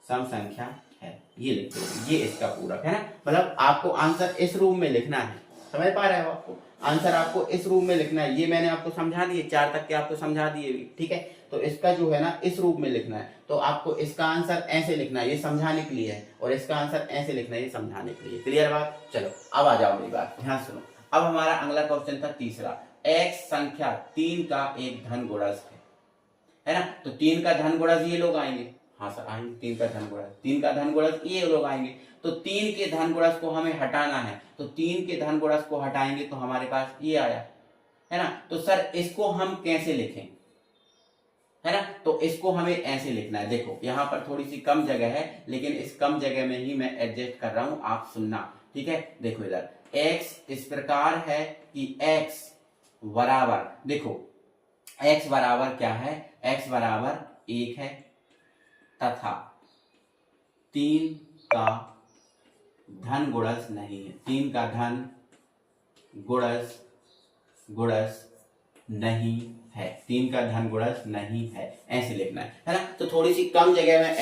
[SPEAKER 1] सम संख्या है, ये लिखते हो। ये इसका पूरक है ना। मतलब आपको आंसर इस रूप में लिखना है। समझ पा रहे हो? आपको आंसर आपको इस रूप में लिखना है। ये मैंने आपको समझा दिए, 4 तक के आपको समझा दिए भी, ठीक है। तो इसका जो है ना इस रूप में लिखना है। तो आपको इसका आंसर ऐसे लिखना है, ये समझाने के लिए है, और इसका आंसर ऐसे लिखना है, ये समझाने के लिए। क्लियर बात? चलो अब आ जाओ मेरी बात, ध्यान सुनो। अब हमारा अगला क्वेश्चन था तीसरा। x संख्या 3 का एक धन गुणज है ना। तो 3 का धन गुणज ये लोग आएंगे। हाँ सर आएंगे। 3 का धन गुणज, 3 का धन गुणज ये लोग आएंगे। तो 3 के धन गुणज को हमें हटाना है। तो 3 के धन गुणज को हटाएंगे तो हमारे पास ये आया है ना। तो सर इसको हम कैसे लिखें, है ना। तो इसको हमें ऐसे लिखना है। देखो यहाँ पर थोड़ी सी कम जगह है, लेकिन इस कम जगह में ही मैं एडजस्ट कर रहा हूं, आप सुनना, ठीक है। देखो इधर x इस प्रकार है कि x बराबर, देखो x बराबर क्या है? x बराबर 1 है तथा 3 का धन गुणज नहीं है। 3 का धन गुणज नहीं है। 3 का धन गुणज नहीं है, ऐसे लिखना है ना। तो थोड़ी सी कम जगह में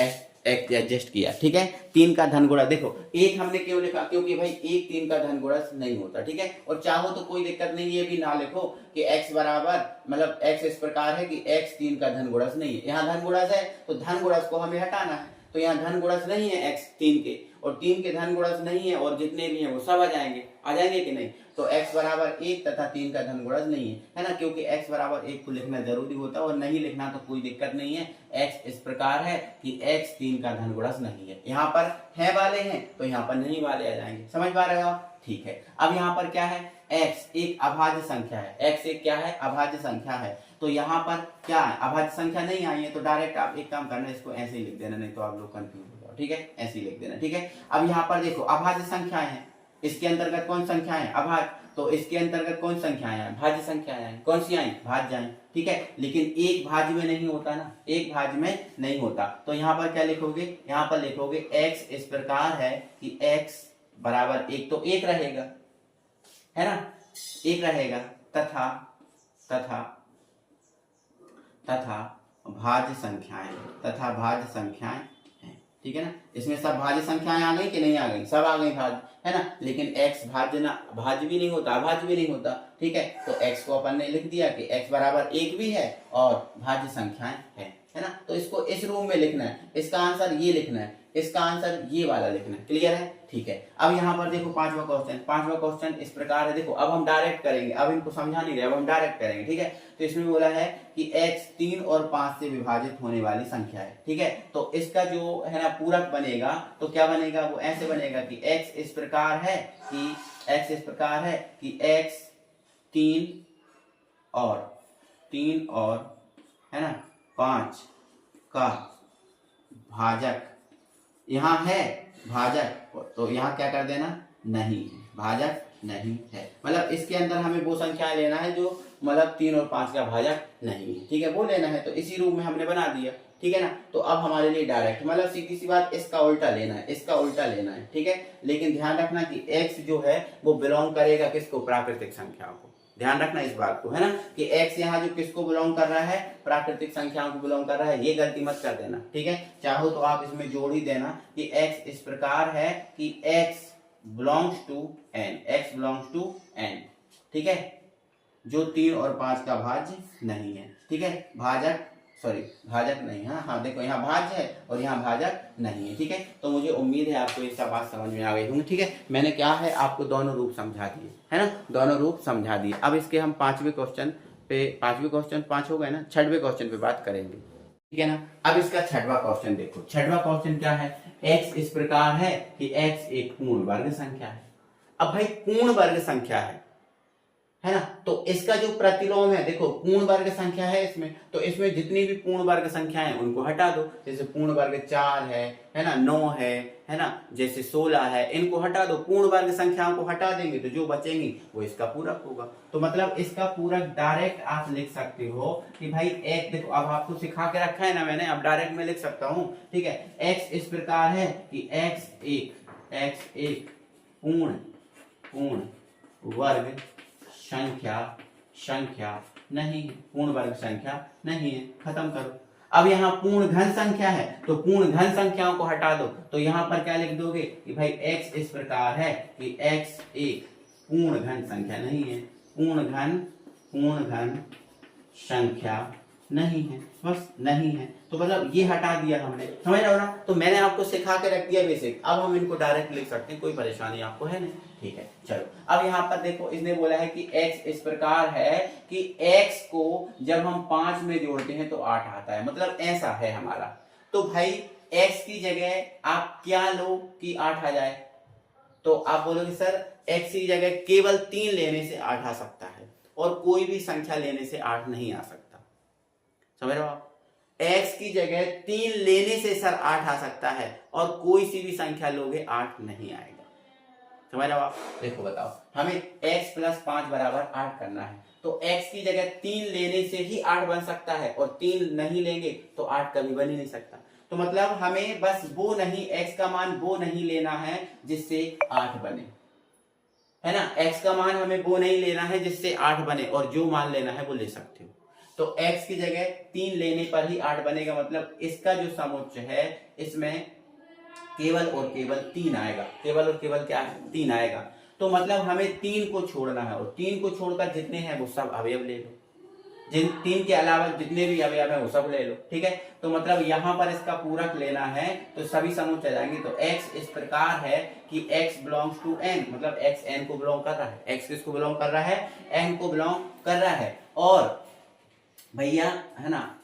[SPEAKER 1] एडजस्ट किया, ठीक है। 3 का धन गुणज, देखो 1 हमने क्यों लिखा? क्योंकि भाई 1 3 का धन गुणज नहीं होता, ठीक है। और चाहो तो कोई दिक्कत नहीं, ये भी ना लिखो कि x बराबर मतलब x इस प्रकार है कि x 3 का धन गुणज नहीं है। यहाँ धन गुणज है तो धन गुणज को हमें हटाना है। तो यहाँ धन गुणज नहीं है x 3 के, और 3 के धन गुणज नहीं है, और जितने भी हैं वो सब आ जाएंगे कि नहीं। तो x बराबर 1 तथा 3 का धन गुणज नहीं है ना। क्योंकि x बराबर 1 को लिखना जरूरी होता है, और नहीं लिखना तो कोई दिक्कत नहीं है। x इस प्रकार है कि x 3 का धन गुणज नहीं है। यहाँ पर है वाले हैं तो यहाँ पर नहीं वाले आ जाएंगे। समझ पा रहे हो आप? ठीक है। अब यहाँ पर क्या है? x एक अभाज्य संख्या है। x एक क्या है? अभाज्य संख्या है। तो यहाँ पर क्या है? अभाज्य संख्या नहीं आई है, तो डायरेक्ट आप एक काम करना, इसको ऐसे ही लिख देना, नहीं तो आप लोग कंफ्यूज हो जाओ, ठीक है। ऐसे ही लिख देना, ठीक है। अब यहाँ पर देखो अभाज्य संख्याएं हैं, इसके अंतर्गत कौन संख्याएं हैं? अभाज्य। तो इसके अंतर्गत कौन संख्याएं हैं? भाज्य संख्याएं हैं। कौन सी आई? भाज्य आई, ठीक है। लेकिन एक भाज्य में नहीं होता ना, एक भाज्य में नहीं होता। तो यहाँ पर क्या लिखोगे? यहाँ पर लिखोगे x इस प्रकार है कि x बराबर 1, तो 1 रहेगा, है ना, 1 रहेगा तथा भाज्य संख्याएं हैं, ठीक है ना। इसमें सब भाज्य संख्याएं आ गई कि नहीं आ गई? सब आ गई भाज्य, है ना। लेकिन x भाज्य भी नहीं होता, अभाज्य भी नहीं होता, ठीक है। तो x को अपन ने लिख दिया कि x बराबर 1 भी है और भाज्य संख्याएं है ना। तो इसको इस रूप में लिखना है। इसका आंसर ये लिखना है, इसका आंसर ये वाला लिखना है। क्लियर है? ठीक है। अब यहाँ पर देखो पांचवा क्वेश्चन इस प्रकार है। देखो अब हम डायरेक्ट करेंगे, अब इनको समझा नहीं रहे, अब हम डायरेक्ट करेंगे, ठीक है। तो इसमें बोला है कि x 3 और 5 से विभाजित होने वाली संख्या है, ठीक है। तो इसका जो है ना पूरक बनेगा तो क्या बनेगा? वो ऐसे बनेगा कि x इस प्रकार है कि x 3 और है ना 5 का भाजक यहाँ है, भाजक तो यहाँ क्या कर देना, नहीं है, भाजक नहीं है। मतलब इसके अंदर हमें वो संख्या लेना है जो मतलब 3 और 5 का भाजक नहीं है, ठीक है, वो लेना है। तो इसी रूप में हमने बना दिया, ठीक है ना। तो अब हमारे लिए डायरेक्ट मतलब सीधी सी बात, इसका उल्टा लेना है, इसका उल्टा लेना है, ठीक है। लेकिन ध्यान रखना कि x जो है वो बिलोंग करेगा किसको, प्राकृतिक संख्याओं को। ध्यान रखना इस बात को, है ना, कि x यहाँ जो किसको बिलोंग कर रहा है, प्राकृतिक संख्याओं को बिलोंग कर रहा है, ये गलती मत कर देना, ठीक है। चाहो तो आप इसमें जोड़ ही देना कि x इस प्रकार है कि x belongs to n, x belongs to n, ठीक है, जो 3 और 5 का भाज्य नहीं है, ठीक है, भाजक भाजक नहीं, हाँ देखो यहाँ भाज्य है और यहाँ भाजक नहीं है, ठीक है। तो मुझे उम्मीद है आपको ये सब बात समझ में आ गई होंगी, ठीक है। मैंने क्या है आपको दोनों रूप समझा दिए, है ना, दोनों रूप समझा दिए। अब इसके हम पांचवें क्वेश्चन 5 हो गए ना, 6वें क्वेश्चन पे बात करेंगे, ठीक है ना। अब इसका 6वां क्वेश्चन देखो, 6वां क्वेश्चन क्या है, x इस प्रकार है कि x एक पूर्ण वर्ग संख्या है। अब भाई पूर्ण वर्ग संख्या है ना, तो इसका जो प्रतिलोम है, देखो पूर्ण वर्ग संख्या है इसमें, तो इसमें जितनी भी पूर्ण वर्ग संख्या है उनको हटा दो। जैसे पूर्ण वर्ग 4 है ना, 9 है ना, जैसे 16 है, इनको हटा दो। पूर्ण वर्ग संख्याओं को हटा देंगे तो जो बचेंगी वो इसका पूरक होगा। तो मतलब इसका पूरक डायरेक्ट आप लिख सकते हो कि भाई एक, देखो अब आपको सिखा के रखा है ना मैंने, अब डायरेक्ट में लिख सकता हूँ, ठीक है। x इस प्रकार है कि x एक पूर्ण वर्ग संख्या नहीं है, पूर्ण वर्ग संख्या नहीं है, खत्म करो। अब यहाँ पूर्ण घन संख्या है, तो पूर्ण घन संख्याओं को हटा दो, तो यहाँ पर क्या लिख दोगे कि भाई x इस प्रकार है कि x एक पूर्ण घन संख्या नहीं है, पूर्ण घन संख्या नहीं है, बस नहीं है। तो मतलब ये हटा दिया हमने, समझ रहे हो ना। तो मैंने आपको सिखा के रख दिया बेसिक, अब हम इनको डायरेक्ट लिख सकते हैं, कोई परेशानी आपको है नहीं, ठीक है। चलो अब यहाँ पर देखो, इसने बोला है कि x इस प्रकार है कि x को जब हम 5 में जोड़ते हैं तो 8 आता है, मतलब ऐसा है हमारा। तो भाई x की जगह आप क्या लो कि 8 आ जाए, तो आप बोलोगे सर x की जगह केवल 3 लेने से 8 आ सकता है और कोई भी संख्या लेने से 8 नहीं आ सकता, समझ रहे हो आप। x की जगह 3 लेने से सर 8 आ सकता है और कोई सी भी संख्या लोगे 8 नहीं आएगा, समझ रहे हो आप। देखो बताओ, हमें x + 5 = 8 करना है, तो x की जगह 3 लेने से ही 8 बन सकता है और 3 नहीं लेंगे तो 8 कभी बन ही नहीं सकता। तो मतलब हमें बस वो नहीं, x का मान वो नहीं लेना है जिससे 8 बने, है ना, x का मान हमें वो नहीं लेना है जिससे 8 बने, और जो मान लेना है वो ले सकते हो। तो x की जगह 3 लेने पर ही 8 बनेगा, मतलब इसका जो समुच्चय है इसमें केवल और केवल 3 आएगा, केवल और केवल क्या है, 3 आएगा। तो मतलब हमें 3 को छोड़ना है और 3 को छोड़कर जितने हैं वो सब अवयव ले लो, जिन 3 के अलावा जितने भी अवयव हैं वो सब ले लो, ठीक है। तो मतलब यहाँ पर इसका पूरक लेना है तो सभी समुच्चय जाएंगे। तो x इस प्रकार है कि x बिलोंग्स टू n, मतलब x n को बिलोंग कर रहा है, x किसको बिलोंग कर रहा है, n को बिलोंग कर रहा है, और भैया है ना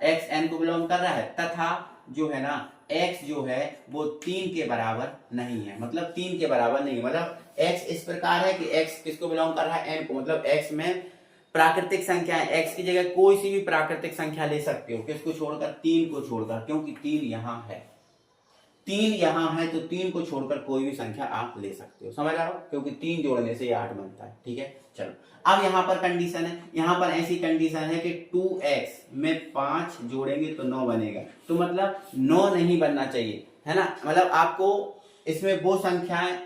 [SPEAKER 1] x n को बिलोंग कर रहा है, तथा जो है ना x जो है वो 3 के बराबर नहीं है, मतलब 3 के बराबर नहीं है। मतलब x इस प्रकार है कि x किसको बिलोंग कर रहा है, n को, मतलब x में प्राकृतिक संख्या है, x की जगह कोई सी भी प्राकृतिक संख्या ले सकते हो, किसको छोड़कर, 3 को छोड़कर, क्योंकि 3 यहाँ है, 3 यहाँ है, तो 3 को छोड़कर कोई भी संख्या आप ले सकते हो, समझ रहे हो, क्योंकि 3 जोड़ने से 8 बनता है, ठीक है। चलो अब यहाँ पर कंडीशन है, यहाँ पर ऐसी कंडीशन है कि 2x में 5 जोड़ेंगे तो 9 बनेगा, तो मतलब 9 नहीं बनना चाहिए, है ना। मतलब आपको इसमें वो संख्याएं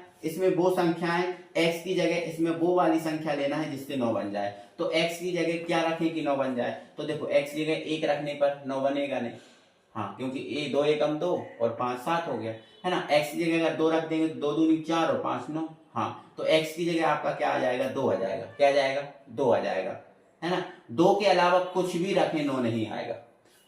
[SPEAKER 1] x की जगह इसमें वो वाली संख्या लेना है जिससे 9 बन जाए। तो x की जगह क्या रखें कि 9 बन जाए, तो देखो x की जगह 1 रखने पर 9 बनेगा नहीं, हाँ, क्योंकि 2 एकम 2 और 5 7 हो गया, है ना। x की जगह अगर 2 रख देंगे तो 2 दूनी 4 और 5 9, हाँ, तो x की जगह आपका क्या आ जाएगा, 2 आ जाएगा, क्या आ जाएगा, 2 आ जाएगा, है ना। 2 के अलावा कुछ भी रखें 9 नहीं आएगा,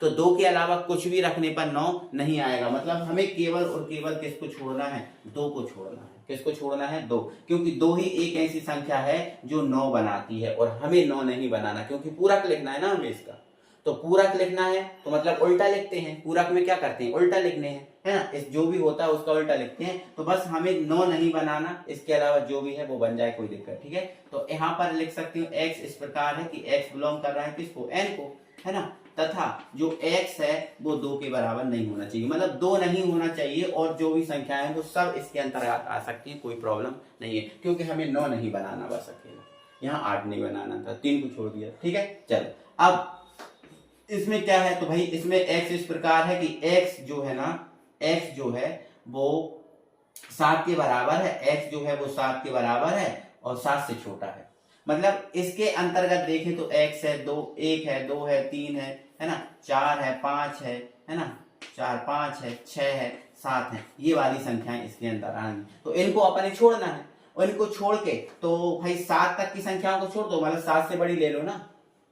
[SPEAKER 1] तो 2 के अलावा कुछ भी रखने पर 9 नहीं आएगा। मतलब हमें केवल और केवल किसको छोड़ना है, 2 को छोड़ना है, किसको छोड़ना है, 2, क्योंकि 2 ही एक ऐसी संख्या है जो 9 बनाती है और हमें 9 नहीं बनाना, क्योंकि पूरक लिखना है ना हमें इसका। तो पूरक लिखना है तो मतलब उल्टा लिखते हैं, पूरक में क्या करते हैं, उल्टा लिखने हैं, है ना, इस जो भी होता है उसका उल्टा लिखते हैं। तो बस हमें 9 नहीं बनाना, इसके अलावा जो भी है वो बन जाए, कोई दिक्कत, ठीक है। तो यहाँ पर लिख सकती हूँ x इस प्रकार है कि x बिलोंग कर रहा है किसको, n को, है ना, तथा जो x है वो 2 के बराबर नहीं होना चाहिए, मतलब 2 नहीं होना चाहिए और जो भी संख्या है वो सब इसके अंतर्गत आ सकती है, कोई प्रॉब्लम नहीं है, क्योंकि हमें 9 नहीं बनाना बस अकेला, यहाँ 8 नहीं बनाना था, 3 को छोड़ दिया। ठीक है, चलो अब इसमें क्या है, तो भाई इसमें x इस प्रकार है कि x जो है ना, x जो है वो 7 के बराबर है, x जो है वो 7 के बराबर है और 7 से छोटा है। मतलब इसके अंतर्गत देखें तो x है, 2 1 है, 2 है, 3 है ना, 4 है, 5 है ना, 4 5 है, 6 है, 7 है, ये वाली संख्याएं इसके अंदर आएंगी, तो इनको अपने छोड़ना है और इनको छोड़ के तो भाई 7 तक की संख्याओं को छोड़ दो, मतलब 7 से बड़ी ले लो ना।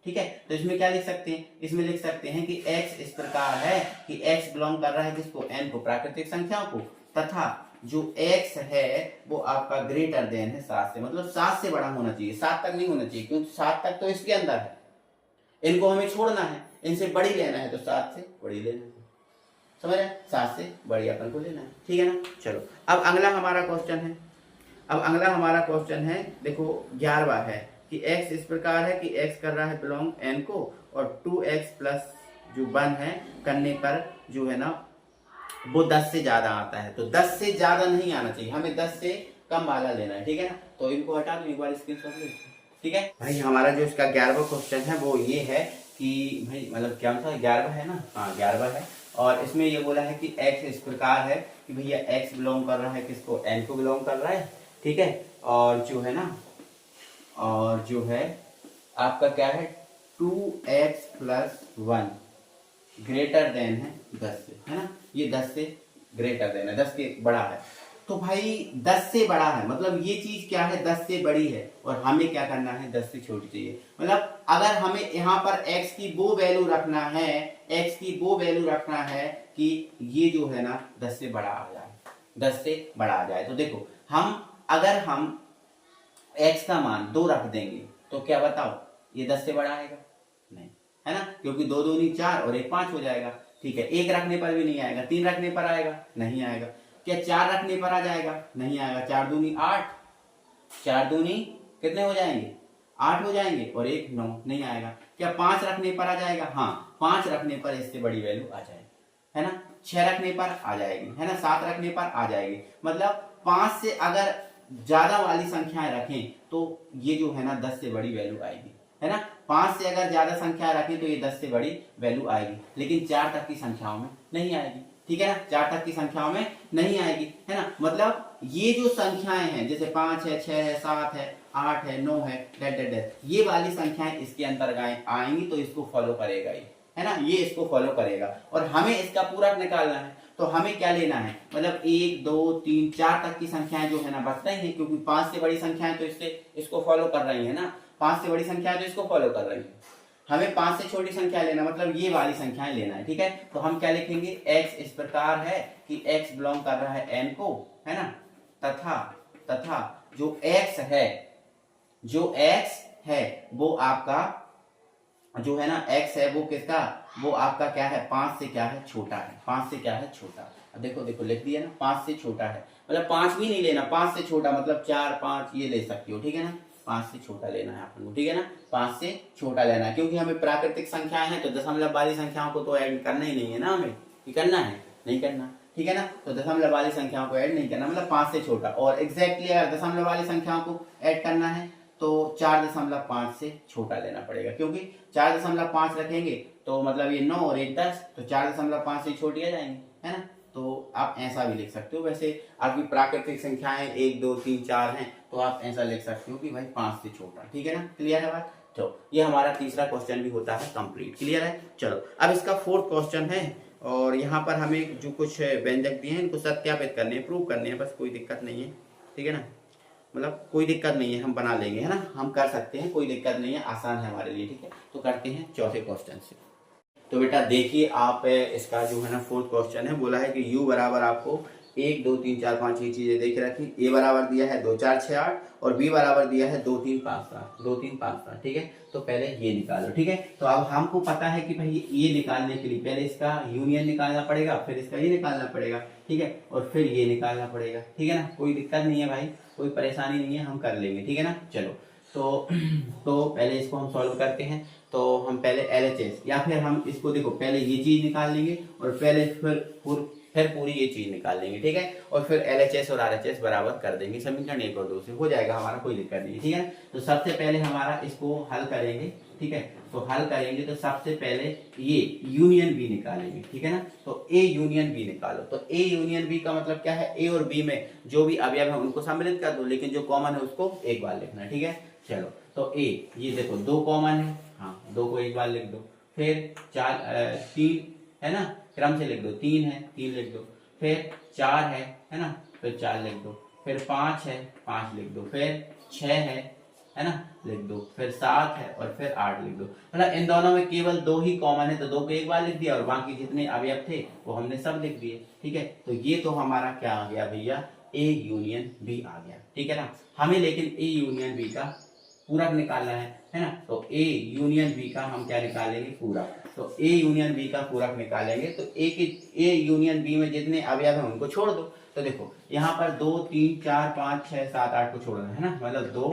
[SPEAKER 1] ठीक है, तो इसमें क्या लिख सकते हैं, इसमें लिख सकते हैं कि x इस प्रकार है कि x बिलोंग कर रहा है किसको, n को, प्राकृतिक संख्याओं को, तथा जो x है वो आपका ग्रेटर देन है 7 से, मतलब 7 से बड़ा होना चाहिए, 7 तक नहीं होना चाहिए, क्योंकि 7 तक तो इसके अंदर है, इनको हमें छोड़ना है, इनसे बड़ी लेना है, तो 7 से बड़ी लेना है, समझ रहे, 7 से बड़ी अपन को लेना है। ठीक है ना, चलो अब अगला हमारा क्वेश्चन है, अब अगला हमारा क्वेश्चन है, देखो 11वां है कि x इस प्रकार है कि x कर रहा है बिलोंग n को, और 2x प्लस जो 1 है करने पर जो है ना वो 10 से ज्यादा आता है, तो 10 से ज्यादा नहीं आना चाहिए, हमें 10 से कम वाला लेना है। ठीक है ना, तो इनको हटा दो, एक बार स्क्रीनशॉट ले। ठीक है भाई, हमारा जो इसका 11वां क्वेश्चन है वो ये है कि भाई मतलब क्या था, 11वां है ना, हाँ 11वां है, और इसमें ये बोला है कि x इस प्रकार है कि भैया x बिलोंग कर रहा है किसको, n को बिलोंग कर रहा है। ठीक है, और जो है ना, और जो है आपका क्या है, 2x प्लस 1 ग्रेटर देन है 10 से, है ना, ये 10 से ग्रेटर देन है, 10 के बड़ा है, तो भाई 10 से बड़ा है, मतलब ये चीज क्या है, 10 से बड़ी है और हमें क्या करना है, 10 से छोटी चाहिए। मतलब अगर हमें यहाँ पर x की वो वैल्यू रखना है, x की वो वैल्यू रखना है कि ये जो है ना 10 से बड़ा आ जाए, 10 से बड़ा आ जाए, तो देखो अगर हम x का मान 2 रख देंगे तो क्या बताओ, ये 10 से बड़ा आएगा नहीं, है ना, क्योंकि 2 दूनी 4 और 1 5 हो जाएगा। ठीक है, 1 रखने पर भी नहीं आएगा, 3 रखने पर आएगा नहीं आएगा, क्या 4 रखने पर आ जाएगा, नहीं आएगा, 4 दूनी 8, 4 दूनी कितने हो जाएंगे, 8 हो जाएंगे, और 1 9, नहीं आएगा, क्या 5 रखने पर आ जाएगा, हाँ 5 रखने पर इससे बड़ी वैल्यू आ जाएगी, है ना, 6 रखने पर आ जाएगी, है ना, 7 रखने पर आ जाएगी, मतलब 5 से अगर ज्यादा वाली संख्याएं रखें तो ये जो है ना 10 से बड़ी वैल्यू आएगी, है ना, 5 से अगर ज्यादा संख्या रखें तो ये 10 से बड़ी वैल्यू आएगी, लेकिन 4 तक की संख्याओं में नहीं आएगी। ठीक है ना, 4 तक की संख्याओं में नहीं आएगी, है ना, मतलब ये जो संख्याएं हैं जैसे 5 है, 6 है, 7 है, 8 है, 9 है, डेट ये वाली संख्याएं इसके अंतर्गत आएंगी, तो इसको फॉलो करेगा ये, है ना, ये इसको फॉलो करेगा, और हमें इसका पूरक निकालना है, तो हमें क्या लेना है, मतलब 1 2 3 4 तक की संख्याएं जो है ना बच रही है, क्योंकि 5 से बड़ी संख्याएं तो इसको फॉलो कर रही है ना, 5 से बड़ी संख्याएं तो इसको फॉलो कर रही है, हमें 5 से छोटी संख्या लेना, मतलब ये वाली संख्याएं लेना है। ठीक है, तो हम क्या लिखेंगे, x इस प्रकार है कि x बिलोंग कर रहा है n को, है ना, तथा जो x है वो आपका जो है ना x है वो किसका, वो आपका क्या है, 5 से क्या है, छोटा है, 5 से क्या है, छोटा। अब देखो लिख दिया ना, 5 से छोटा है, मतलब 5 भी नहीं लेना, 5 से छोटा, मतलब 4 5 ये ले सकती हो। ठीक है ना, 5 से छोटा लेना है अपन को, ठीक है ना, 5 से छोटा लेना है, क्योंकि हमें प्राकृतिक संख्याएं हैं तो दशमलव वाली संख्याओं को तो ऐड करना ही नहीं है ना, हमें ये करना है नहीं करना। ठीक है ना, तो दशमलव वाली संख्याओं को ऐड नहीं करना, मतलब 5 से छोटा, और एग्जैक्टली अगर दशमलव वाली संख्याओं को ऐड करना है तो 4.5 से छोटा लेना पड़ेगा, क्योंकि 4.5 रखेंगे तो मतलब ये 9 और 1 10, तो 4.5 से छोटी आ जाएंगे, है ना, तो आप ऐसा भी लिख सकते हो। वैसे आपकी प्राकृतिक संख्याएं 1 2 3 4 हैं, तो आप ऐसा लिख सकते हो कि भाई 5 से छोटा। ठीक है ना, क्लियर है बात, तो ये हमारा तीसरा क्वेश्चन भी होता है कंप्लीट, क्लियर है। चलो अब इसका फोर्थ क्वेश्चन है, और यहाँ पर हमें जो कुछ व्यंजक दिए हैं इनको सत्यापित करने हैं, प्रूव करने हैं, बस कोई दिक्कत नहीं है। ठीक है ना, मतलब कोई दिक्कत नहीं है, हम बना लेंगे, है ना, हम कर सकते हैं, कोई दिक्कत नहीं है, आसान है हमारे लिए। ठीक है, तो करते हैं चौथे क्वेश्चन से। तो बेटा देखिए आप, इसका जो है ना फोर्थ क्वेश्चन है, बोला है कि u बराबर आपको 1 2 3 4 5 ये चीजें देख रखी, a बराबर दिया है 2 4 6 8, और b बराबर दिया है 2 3 5 7 2 3 5 7। ठीक है, तो पहले ये निकालो। ठीक है, तो अब हमको पता है कि भाई ये निकालने के लिए पहले इसका यूनियन निकालना पड़ेगा, फिर इसका ये निकालना पड़ेगा। ठीक है, और फिर ये निकालना पड़ेगा। ठीक है ना, कोई दिक्कत नहीं है भाई, कोई परेशानी नहीं है, हम कर लेंगे। ठीक है ना, चलो तो पहले इसको हम सॉल्व करते हैं। तो हम पहले LHS या फिर हम इसको देखो पहले ये चीज निकाल लेंगे और पहले फिर पूरी ये चीज निकाल लेंगे, ठीक है, और फिर LHS और RHS बराबर कर देंगे समीकरण 1 और 2 से, हो जाएगा हमारा, कोई दिक्कत नहीं, ठीक है। तो सबसे पहले हमारा इसको हल करेंगे, ठीक है, तो हल करेंगे तो सबसे पहले ये यूनियन बी निकालेंगे, ठीक है ना। तो ए यूनियन बी निकालो, तो ए यूनियन बी का मतलब क्या है, ए और बी में जो भी अवयव है उनको सम्मिलित कर दो, लेकिन जो कॉमन है उसको एक बार लिखना, ठीक है। चलो तो ए, ये देखो 2 कॉमन है, हाँ 2 को एक बार लिख दो, फिर 3 है ना, क्रम से लिख दो, 3 है 3 लिख दो, फिर 4 है ना, फिर 4 लिख दो, फिर 5 है 5 लिख दो, फिर 6 है ना, लिख दो, फिर 7 है और फिर 8 लिख दो। मतलब इन दोनों में केवल 2 ही कॉमन है, तो 2 को एक बार लिख दिया और बाकी जितने अवयव थे वो हमने सब लिख दिए, ठीक है। तो ये तो हमारा क्या आ गया भैया, ए यूनियन बी आ गया, ठीक है ना। हमें लेकिन ए यूनियन बी का पूरक निकालना है ना, तो ए यूनियन बी का हम क्या निकालेंगे, पूरक। तो ए यूनियन बी का पूरक निकालेंगे तो ए यूनियन बी में जितने अवयव हैं उनको छोड़ दो। तो देखो यहाँ पर 2 3 4 5 6 7 8 को छोड़ना है ना, मतलब 2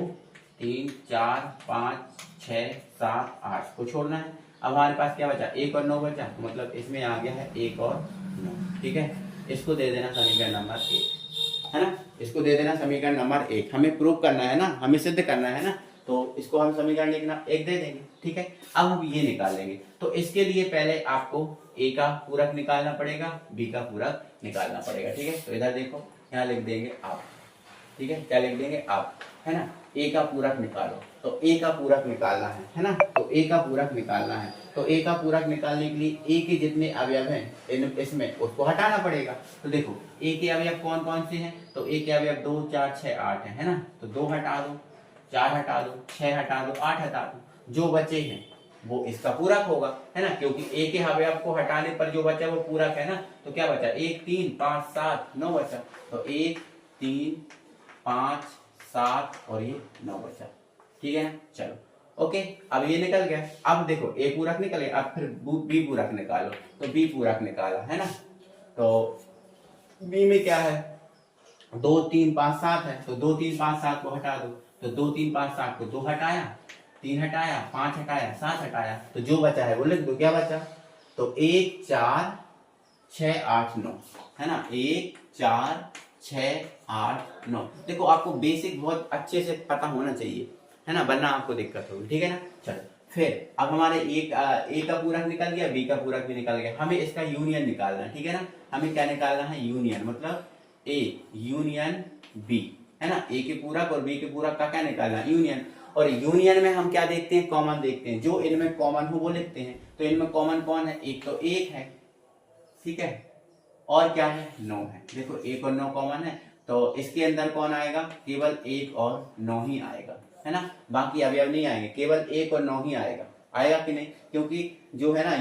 [SPEAKER 1] 3 4 5 6 7 8 को छोड़ना है। अब हमारे पास क्या बचा, 1 और 9 बचा, तो मतलब इसमें आ गया है 1 और 9, ठीक है। इसको दे देना समीकरण नंबर 1, है ना, इसको दे देना समीकरण नंबर 1। हमें प्रूव करना है ना, हमें सिद्ध करना है ना, तो इसको हम समीकरण लिखना 1 दे देंगे, ठीक है। अब हम ये निकाल लेंगे, तो इसके लिए पहले आपको ए का पूरक निकालना पड़ेगा, बी का पूरक निकालना पड़ेगा, ठीक है। तो इधर देखो, यहाँ लिख देंगे आप, ठीक है, क्या लिख देंगे आप, है ना। ए का पूरक निकालो, तो ए का पूरक निकालना है ना, तो ए का पूरक निकालना है, तो ए का पूरक निकालने के लिए ए के जितने अवयव हैं इसमें उसको हटाना पड़ेगा। तो देखो ए के अवयव कौन कौन से हैं, तो ए के अवयव 2 4 6 8 है ना, तो 2 हटा दो, 4 हटा दो, 6 हटा दो, 8 हटा दो, जो बचे हैं वो इसका पूरक होगा, है ना, क्योंकि ए के अवयव को हटाने पर जो बचा वो पूरक है ना। तो क्या बचा, 1 3 5 7 9 बचा, तो 1 3 5 7 और ये 9 बचा, ठीक है ना। चलो ओके, अब ये निकल गया। अब देखो ए पूरक निकल गया, अब फिर बी पूरक निकालो, तो बी पूरक निकाला, है ना। तो बी में क्या है, 2 3 5 7 है, तो 2 3 5 7 को हटा दो, तो 2 3 5 7 को 2 हटाया, 3 हटाया, 5 हटाया, 7 हटाया, तो जो बचा है वो लिख दो, क्या बचा, तो 1 4 6 8 9, है ना, 1 4 6 8 9। देखो आपको बेसिक बहुत अच्छे से पता होना चाहिए, है ना, वरना आपको दिक्कत होगी, ठीक है ना। चलो फिर अब हमारे ए का पूरक निकल गया, बी का पूरक भी निकल गया, हमें इसका यूनियन निकालना है, ठीक है ना। हमें क्या निकालना है, यूनियन, मतलब ए यूनियन बी, है ना, ए के पूरक और बी के पूरक का क्या निकालना है, यूनियन। और यूनियन में हम क्या देखते हैं, कॉमन देखते हैं, जो इनमें कॉमन हो वो लिखते हैं। तो इनमें कॉमन कौन है, एक तो 1 है, ठीक है, और क्या है, 9 है। देखो 1 और 9 कॉमन है, तो इसके अंदर कौन आएगा, केवल 1 और 9 ही आएगा, है ना, बाकी अवयव नहीं आएंगे, केवल 1 और 9 ही आएगा। आएगा कि नहीं, क्योंकि जो है ना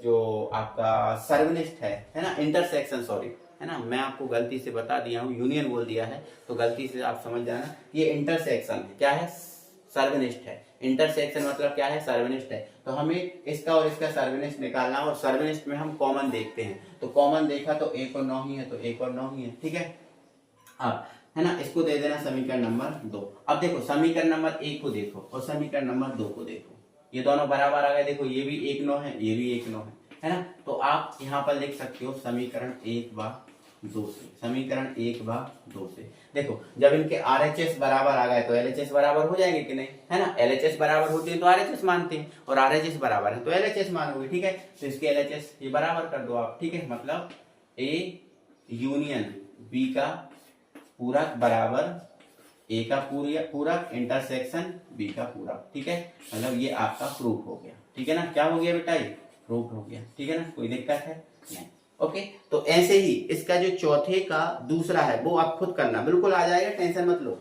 [SPEAKER 1] जो आपका सर्वनिष्ठ है ना, इंटरसेक्शन, सॉरी, है ना, मैं आपको गलती से बता दिया हूँ, यूनियन बोल दिया है, तो गलती से आप समझ जाना, ये इंटरसेक्शन है, क्या है, सर्वनिष्ठ है। इंटरसेक्शन मतलब क्या है, सर्वनिष्ठ है। तो हमें इसका और इसका सर्वनिष्ठ निकालना, और सर्वनिष्ठ में हम कॉमन देखते हैं, तो कॉमन देखा तो 1 और 9 ही है, तो 1 और 9 ही है, ठीक है। अब है ना, इसको दे देना समीकरण नंबर 2। अब देखो समीकरण नंबर 1 को देखो और समीकरण नंबर 2 को देखो, ये दोनों बराबर आ गए। देखो ये भी 1 9 है, ये भी 1 9 है ना। तो आप यहाँ पर लिख सकते हो समीकरण 1/2 से, समीकरण 1/2 से। देखो जब इनके RHS बराबर आ गए तो LHS बराबर हो जाएंगे कि नहीं, है ना। LHS बराबर होते हैं तो RHS मानते हैं, और RHS बराबर है तो LHS मानोगे, ठीक है। तो इसके LHS ये बराबर कर दो आप, ठीक है, मतलब A यूनियन B का पूरक बराबर ए का पूरक इंटरसेक्शन बी का पूरक, ठीक है, मतलब ये आपका प्रूफ हो गया, ठीक है ना। क्या हो गया बेटा, ये प्रूफ हो गया, ठीक है ना, कोई दिक्कत है नहीं। ओके, तो ऐसे ही इसका जो चौथे का दूसरा है वो आप खुद करना, बिल्कुल आ जाएगा, टेंशन मत लो,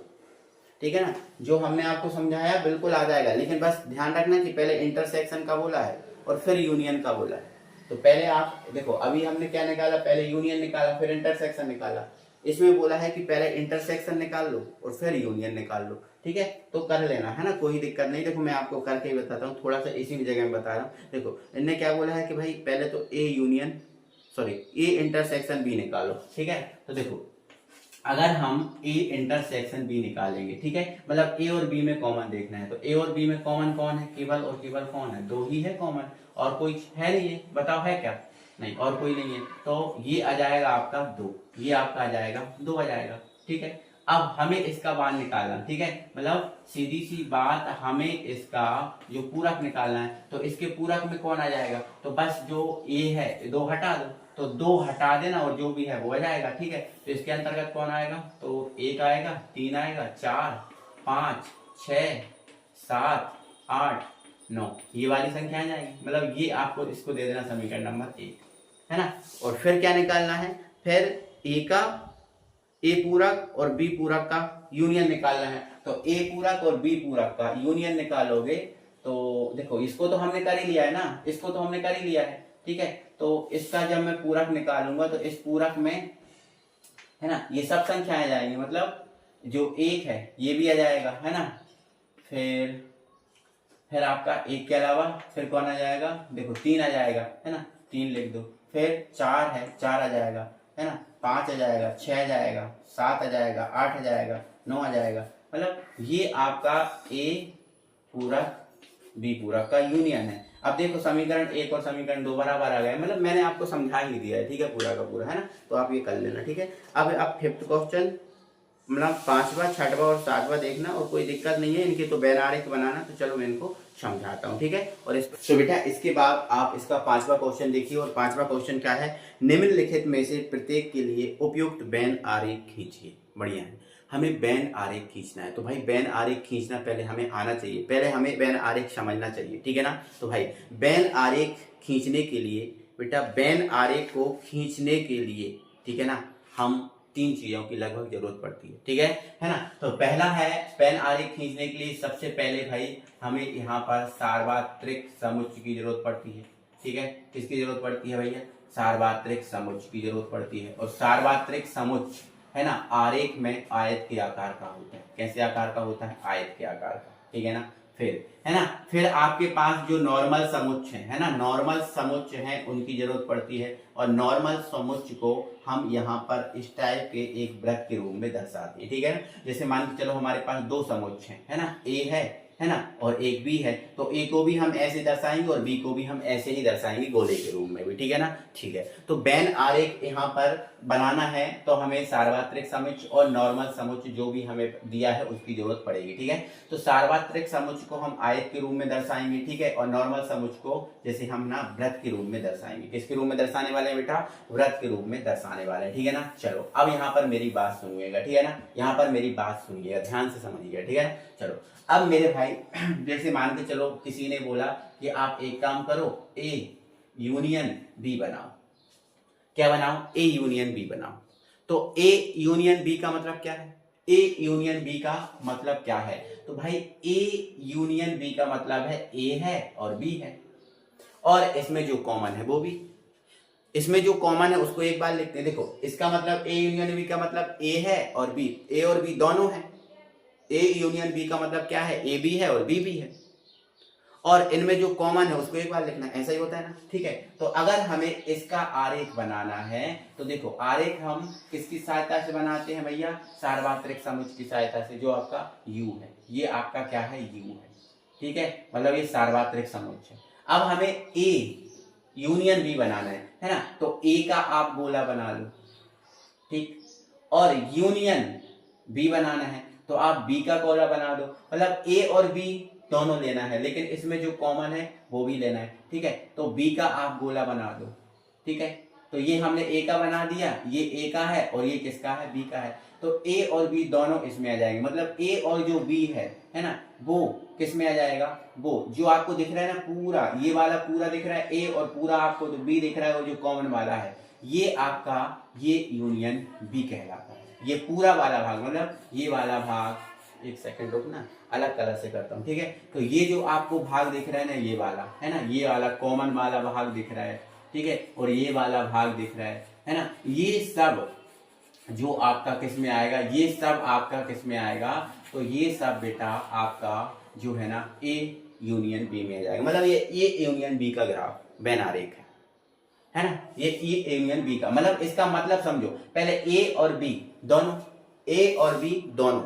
[SPEAKER 1] ठीक है ना। जो हमने आपको समझाया बिल्कुल आ जाएगा, लेकिन बस ध्यान रखना कि पहले इंटरसेक्शन का बोला है और फिर यूनियन का बोला है। तो पहले आप देखो, अभी हमने क्या निकाला, पहले यूनियन निकाला फिर इंटरसेक्शन निकाला। इसमें बोला है कि पहले इंटरसेक्शन निकाल लो और फिर यूनियन निकाल लो, ठीक है, तो कर लेना, है ना, कोई दिक्कत नहीं। देखो मैं आपको करके ही बताता हूँ, थोड़ा सा इसी जगह में बता रहा हूँ। देखो इनने क्या बोला है कि भाई पहले तो ए इंटरसेक्शन बी निकालो, ठीक है। तो देखो अगर हम ए इंटरसेक्शन बी निकालेंगे, ठीक है, मतलब ए और बी में कॉमन देखना है, तो ए और बी में कॉमन कौन है, केवल और केवल कौन है, दो ही है कॉमन, और कोई है नहीं है, बताओ है क्या, नहीं, और कोई नहीं है, तो ये आ जाएगा आपका दो, ये आपका आ जाएगा दो आ जाएगा, ठीक है। अब हमें इसका मान निकालना, ठीक है, मतलब सीधी सी बात, हमें इसका जो पूरक निकालना है, तो इसके पूरक में कौन आ जाएगा, तो बस जो ए है दो हटा दो, तो दो हटा देना और जो भी है वो आ जाएगा, ठीक है। तो इसके अंतर्गत कौन आएगा, तो एक आएगा, तीन आएगा, चार, पाँच, छः, सात, आठ, नौ, ये वाली संख्या आ जाएगी, मतलब ये आपको इसको दे देना समीकरण नंबर एक, है ना। और फिर क्या निकालना है, फिर ए पूरक और बी पूरक का यूनियन निकालना है, तो ए पूरक और बी पूरक का यूनियन निकालोगे, तो देखो इसको तो हमने कर ही लिया है ना, इसको तो हमने कर ही लिया है, ठीक है। तो इसका जब मैं पूरक निकालूंगा तो इस पूरक में, है ना, ये सब संख्याएं जाएंगी, मतलब जो एक है ये भी आ जाएगा, है ना। फिर आपका एक के अलावा फिर कौन आ जाएगा, देखो तीन आ जाएगा, है ना, तीन लिख दो, फिर चार है, चार आ जाएगा, है ना, पांच आ जाएगा, छह आ जाएगा, सात आ जाएगा, आठ आ जाएगा, नौ आ जाएगा, मतलब ये आपका ए पूरक बी पूरक का यूनियन है। अब देखो समीकरण एक और समीकरण दो बराबर आ गए, मतलब मैंने आपको समझा ही दिया है, ठीक है, पूरा का पूरा, है ना, तो आप ये कर लेना, ठीक है। अब फिफ्थ क्वेश्चन, मतलब पांचवा, छठवा और सातवां देखना, और कोई दिक्कत नहीं है इनके, तो बैनारिक बनाना, तो चलो मैं इनको समझाता हूँ, ठीक है। और तो बेटा इसके बाद आप इसका पांचवा क्वेश्चन देखिए, और पांचवा क्वेश्चन क्या है, निम्नलिखित में से प्रत्येक के लिए उपयुक्त बैन आरेख खींचिए। बढ़िया है, हमें बैन आरेख खींचना है, तो भाई बैन आरेख खींचना पहले हमें आना चाहिए, पहले हमें बैन आरेख समझना चाहिए, ठीक है ना। तो भाई बैन आरेख खींचने के लिए, बेटा बैन आरेख को खींचने के लिए, ठीक है ना, हम तीन चीजों की लगभग जरूरत पड़ती है, ठीक है ना। तो पहला है बैन आरेख खींचने के लिए सबसे पहले भाई हमें यहाँ पर सार्वत्रिक समुच्चय की जरूरत पड़ती है, ठीक है। किसकी जरूरत पड़ती है भैया, सार्वत्रिक समुच्चय की जरूरत पड़ती है, और सार्वत्रिक समुच्चय, है ना, आरेख में आयत के आकार का होता है। कैसे आकार का होता है, आयत के आकार का, ठीक है ना। फिर, है ना, फिर आपके पास जो नॉर्मल समुच्चय है ना, नॉर्मल समुच्चय है उनकी जरूरत पड़ती है, और नॉर्मल समुच्चय को हम यहाँ पर इस टाइप के एक वृत्त के रूप में दर्शाते हैं, ठीक है ना। जैसे मान के चलो हमारे पास दो समुच्चय है ना, ए है ना, और एक बी है, तो ए को भी हम ऐसे दर्शाएंगे और बी को भी हम ऐसे ही दर्शाएंगे गोले के रूप में भी, ठीक है ना। ठीक है, तो बैन आरेख यहाँ पर बनाना है तो हमें सार्वत्रिक समुच्चय और नॉर्मल समुच्चय जो भी हमें दिया है उसकी जरूरत पड़ेगी, ठीक है। तो सार्वत्रिक समुच्चय को हम आयत के रूप में दर्शाएंगे, ठीक है, और नॉर्मल समुच्चय को जैसे हम ना वृत्त के रूप में दर्शाएंगे। किसके रूप में दर्शाने वाले हैं बेटा, वृत्त के रूप में दर्शाने वाले हैं, ठीक है ना। चलो अब यहाँ पर मेरी बात सुनिएगा, ठीक है ना, यहाँ पर मेरी बात सुनिएगा, ध्यान से समझिएगा, ठीक है ना। चलो अब मेरे भाई जैसे मान के चलो किसी ने बोला कि आप एक काम करो, ए यूनियन बी बनाओ। क्या बनाओ, ए यूनियन बी बनाओ। तो ए यूनियन बी का मतलब क्या है, ए यूनियन बी का मतलब क्या है, तो भाई ए यूनियन बी का मतलब है ए है और बी है, और इसमें जो कॉमन है वो भी, इसमें जो कॉमन है उसको एक बार लिखते हैं। देखो इसका मतलब ए यूनियन बी का मतलब ए है और बी, ए और बी दोनों है। ए यूनियन बी का मतलब क्या है, ए भी है और बी भी है, और इनमें जो कॉमन है उसको एक बार लिखना, ऐसा ही होता है ना, ठीक है। तो अगर हमें इसका आरेख बनाना है तो देखो आरेख हम किसकी सहायता से बनाते हैं भैया, सार्वत्रिक समुच्चय की सहायता से, जो आपका u है, ये आपका क्या है, u है, ठीक है, मतलब ये सार्वत्रिक समुच्चय। अब हमें a यूनियन b बनाना है ना, तो a का आप गोला बना लो, ठीक, और यूनियन b बनाना है तो आप b का गोला बना दो, मतलब a और b दोनों लेना है, लेकिन इसमें जो कॉमन है वो भी लेना है, ठीक है। तो b का आप गोला बना दो, ठीक है। तो ये हमने a का बना दिया, ये a का है और ये किसका है, b का है, तो a और b दोनों इसमें आ जाएंगे, मतलब a और जो b है ना, वो किस में आ जाएगा, वो जो आपको दिख रहा है ना पूरा, ये वाला पूरा दिख रहा है a, और पूरा आपको जो b दिख रहा है वो जो कॉमन वाला है, ये आपका ये यूनियन b कहलाता है। ये पूरा वाला भाग, मतलब ये वाला भाग, एक सेकंड रुकना, अलग कलर से करता हूँ, ठीक है। तो ये जो आपको भाग दिख रहा है ना, ये वाला है ना, ये वाला कॉमन वाला भाग दिख रहा है, ठीक है, और ये वाला भाग दिख रहा है ना, ये सब जो आपका किस में आएगा, ये सब आपका किस में आएगा, तो ये सब बेटा आपका जो है ना ए यूनियन बी में आ जाएगा, मतलब ये यूनियन बी का ग्राफ बैन आरेख है ना, ये यूनियन बी का, मतलब इसका मतलब समझो, पहले ए और बी दोनों ए और बी दोनों,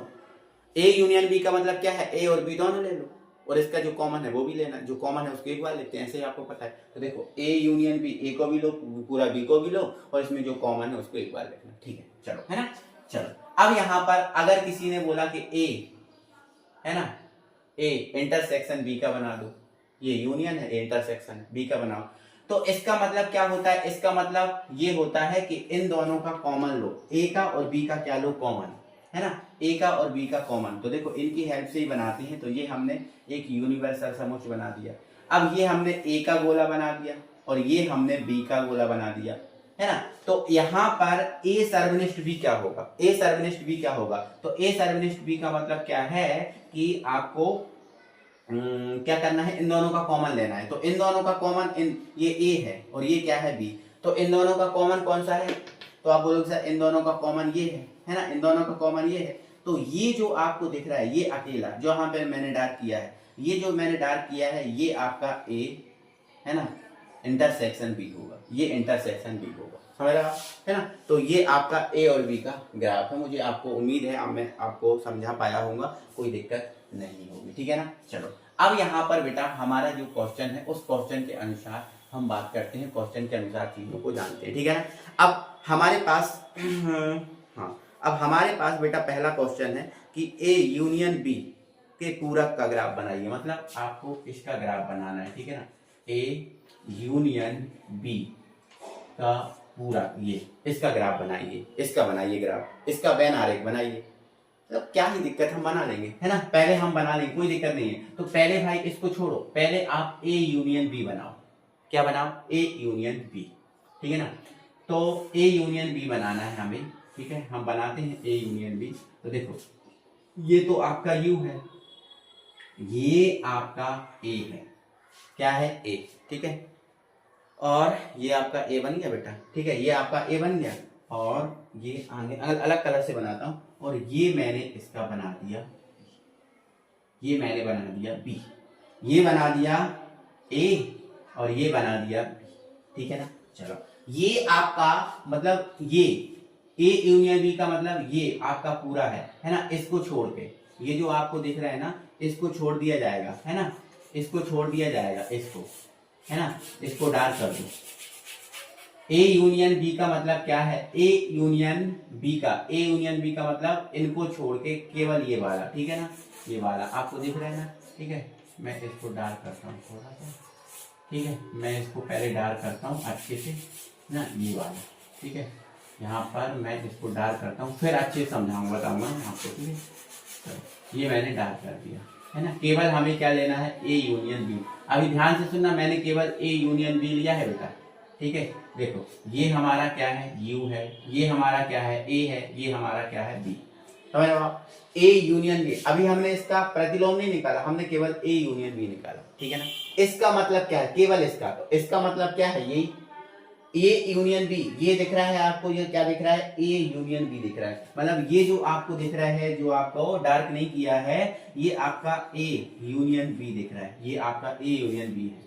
[SPEAKER 1] ए यूनियन बी का मतलब क्या है, ए और बी दोनों ले लो और इसका जो कॉमन है वो भी लेना, जो कॉमन है उसको एक बार लेते हैं, ऐसे ही आपको पता है। तो देखो ए यूनियन बी, ए को भी लो, पूरा बी को भी लो और इसमें जो कॉमन है उसको एक बार लिखना, ठीक है, चलो, है ना। चलो अब यहाँ पर अगर किसी ने बोला कि ए है ना, ए इंटरसेक्शन बी का बना दो, ये यूनियन है, ए इंटरसेक्शन बी का बनाओ, तो इसका मतलब क्या होता है, इसका मतलब ये होता है कि इन दोनों का कॉमन लो, ए का और बी का क्या लो, कॉमन, है ना, ए का और बी का कॉमन। तो देखो इनकी हेल्प से ही बनाते हैं, तो ये हमने एक यूनिवर्सल समुच्चय बना दिया। अब ये हमने ए का गोला बना दिया और ये हमने बी का गोला बना दिया, है ना। तो यहाँ पर ए सर्वनिष्ठ बी क्या होगा, ए सर्वनिष्ठ बी क्या होगा, तो ए सर्वनिष्ठ बी का मतलब क्या है कि आपको क्या करना है, इन दोनों का कॉमन लेना है। तो इन दोनों का कॉमन, इन ये ए है और ये क्या है बी, तो इन दोनों का कॉमन कौन सा है, तो आप बोलोगे सर इन दोनों का कॉमन ये है ना, इन दोनों का कॉमन ये है। तो ये जो आपको दिख रहा है ये अकेला जो यहाँ पे मैंने डार्क किया है, ये जो मैंने डार्क किया है ये आपका ए है ना, इंटरसेक्शन बी होगा, ये इंटरसेक्शन बी होगा, समझ रहे आप, है ना। तो ये आपका ए और बी का ग्राफ है। मुझे आपको उम्मीद है अब मैं आपको समझा पाया होगा, कोई दिक्कत नहीं होगी, ठीक है ना। चलो अब यहाँ पर बेटा हमारा जो क्वेश्चन है उस क्वेश्चन के अनुसार हम बात करते हैं, क्वेश्चन के अनुसार चीजों को जानते हैं, ठीक है ना। अब हमारे पास हाँ, अब हमारे पास बेटा पहला क्वेश्चन है कि ए यूनियन बी के पूरक का ग्राफ बनाइए, मतलब आपको इसका ग्राफ बनाना है, ठीक है ना। ए यूनियन बी का पूरक, ये इसका ग्राफ बनाइए, इसका बनाइए ग्राफ, इसका वेन आरेख बनाइए। तो क्या ही दिक्कत, हम बना लेंगे, है ना, पहले हम बना लेंगे, कोई दिक्कत नहीं है। तो पहले भाई इसको छोड़ो, पहले आप ए यूनियन बी बनाओ, क्या बनाओ, ए यूनियन बी, ठीक है ना। तो ए यूनियन बी बनाना है हमें, ठीक है, हम बनाते हैं ए यूनियन बी। तो देखो ये तो आपका यू है, ये आपका ए है, क्या है ए, ठीक है, और ये आपका ए बन गया बेटा, ठीक है, ये आपका ए बन गया और ये आगे अलग कलर से बनाता हूं, और ये मैंने इसका बना दिया, ये मैंने बना दिया बी, ये बना दिया ए और ये बना दिया बी, ठीक है ना। चलो ये आपका मतलब ये ए यूनियन बी का मतलब ये आपका पूरा है ना, इसको छोड़ के ये जो आपको दिख रहा है ना इसको छोड़ दिया जाएगा, है ना, इसको छोड़ दिया जाएगा, इसको, है ना, इसको डार्क कर दो। ए यूनियन बी का मतलब क्या है, ए यूनियन बी का, ए यूनियन बी का मतलब इनको छोड़ के केवल ये वाला, ठीक है ना, ये वाला आपको दिख रहा है ना, ठीक है। मैं इसको डार्क करता हूँ थोड़ा सा, ठीक है, मैं इसको पहले डार्क करता हूँ अच्छे से ना, ये वाला, ठीक है, यहाँ पर मैं इसको डार्क करता हूँ, फिर अच्छे से समझाऊंगा, बताऊंगा आपको, ठीक है। ये मैंने डार्क कर दिया, है ना। केवल हमें क्या लेना है, ए यूनियन बी। अभी ध्यान से सुनना, मैंने केवल ए यूनियन बी लिया है बेटा, ठीक है। देखो ये हमारा क्या है, यू है, ये हमारा क्या है, ए है, ये हमारा क्या है, बी, समझ रहे हो आप, ए यूनियन बी। अभी हमने इसका प्रतिलोम नहीं निकाला, हमने केवल ए यूनियन बी निकाला, ठीक है ना। इसका मतलब क्या है, केवल इसका, तो इसका मतलब क्या है, यही ए यूनियन बी, ये दिख रहा है आपको, ये क्या दिख रहा है, ए यूनियन बी दिख रहा है, मतलब ये जो आपको दिख रहा है, जो आपको डार्क नहीं किया है, ये आपका ए यूनियन बी दिख रहा है, ये आपका ए यूनियन बी है,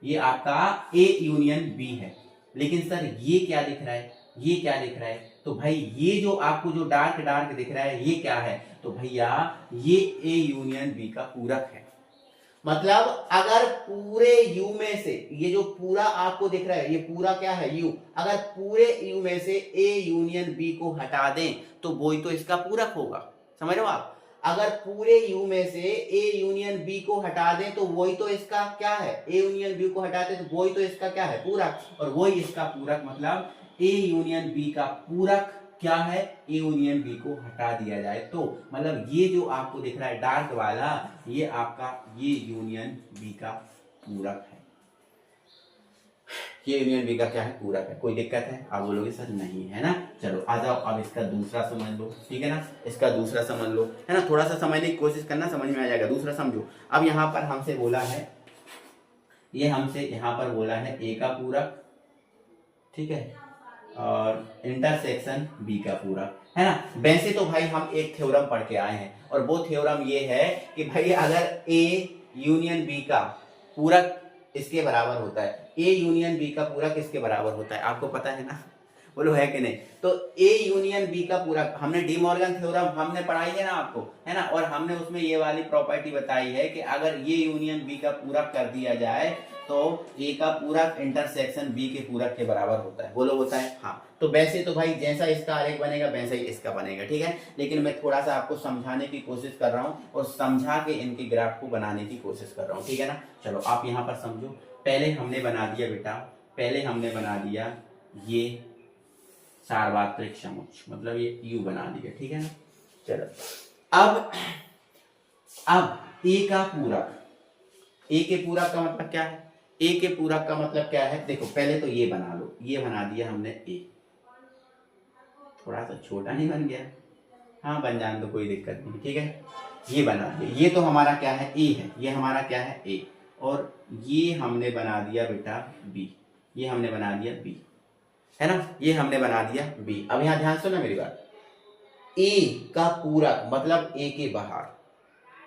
[SPEAKER 1] ये आपका ए यूनियन बी है। लेकिन सर ये क्या दिख रहा है, ये क्या दिख रहा है, तो भाई ये जो आपको जो डार्क डार्क दिख रहा है ये क्या है, तो भैया ये ए यूनियन बी का पूरक है। मतलब अगर पूरे यू में से ये जो पूरा आपको दिख रहा है, ये पूरा क्या है, यू, अगर पूरे यू में से ए यूनियन बी को हटा दें तो वही तो इसका पूरक होगा, समझ रहे हो आप। अगर पूरे यू में से ए यूनियन बी को हटा दें तो वही तो इसका क्या है, ए यूनियन बी को हटाते तो वही तो इसका क्या है, पूरक, और वही इसका पूरक, मतलब ए यूनियन बी का पूरक क्या है, ए यूनियन बी को हटा दिया जाए तो मतलब ये जो आपको दिख रहा है डार्क वाला, ये आपका ये यूनियन बी का पूरक है, ये यूनियन बी का क्या है, पूरक है। कोई दिक्कत है, आप बोलोगे सर नहीं, है ना। चलो आ जाओ, अब इसका दूसरा समझ लो, ठीक है ना, इसका दूसरा समझ लो, है ना, थोड़ा सा समझने की कोशिश करना, समझ में आ जाएगा। दूसरा समझो, अब यहाँ पर हमसे बोला है, ये हमसे यहाँ पर बोला है ए का पूरक, ठीक है, और इंटरसेक्शन बी का पूरक, है ना। वैसे तो भाई हम एक थ्योरम पढ़ के आए हैं, और वो थ्योरम ये है कि भाई अगर ए यूनियन बी का पूरक इसके बराबर होता है, ए यूनियन बी का पूरक इसके बराबर होता है, आपको पता है ना, बोलो है कि नहीं। तो ए यूनियन बी का पूरा, हमने डी मॉर्गन थ्योरम हमने पढ़ाई है ना आपको, है ना, और हमने उसमें ये वाली प्रॉपर्टी बताई है कि अगर ये यूनियन बी का पूरक कर दिया जाए तो ए का पूरक इंटरसेक्शन बी के पूरक के बराबर होता है। बोलो होता है, हाँ। तो वैसे तो भाई जैसा इसका आरेख बनेगा वैसा ही इसका बनेगा, ठीक है, लेकिन मैं थोड़ा सा आपको समझाने की कोशिश कर रहा हूँ और समझा के इनके ग्राफ को बनाने की कोशिश कर रहा हूँ, ठीक है ना। चलो आप यहाँ पर समझो, पहले हमने बना दिया बेटा, पहले हमने बना दिया ये सार्वत्रिक समुच्च, मतलब ये यू बना दिया, ठीक है ना। चलो अब ए का पूरक, ए के पूरक का मतलब क्या है, ए के पूरक का मतलब क्या है, देखो पहले तो ये बना लो, ये बना दिया हमने ए, थोड़ा सा छोटा नहीं बन गया, हाँ बन जाने तो कोई दिक्कत नहीं, ठीक है, ये बना दिया, ये तो हमारा क्या है ए है, ये हमारा क्या है ए, और ये हमने बना दिया बेटा बी, ये हमने बना दिया बी, है ना, ये हमने बना दिया बी। अब यहां ध्यान सुनो मेरी बात, ए का पूरक मतलब ए के बाहर,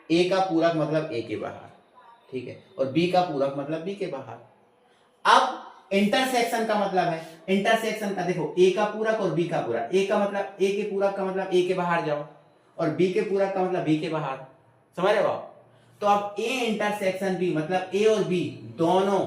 [SPEAKER 1] ए का पूरक मतलब ए के बाहर, ठीक है, और बी का पूरक मतलब बी के बाहर। अब इंटरसेक्शन का मतलब है, इंटरसेक्शन का देखो ए का पूरक और बी का पूरक, ए का मतलब ए के पूरक का मतलब ए के बाहर जाओ, और बी के पूरक का मतलब बी के बाहर, समझ रहे हो आप। तो अब ए इंटरसेक्शन बी मतलब ए और बी दोनों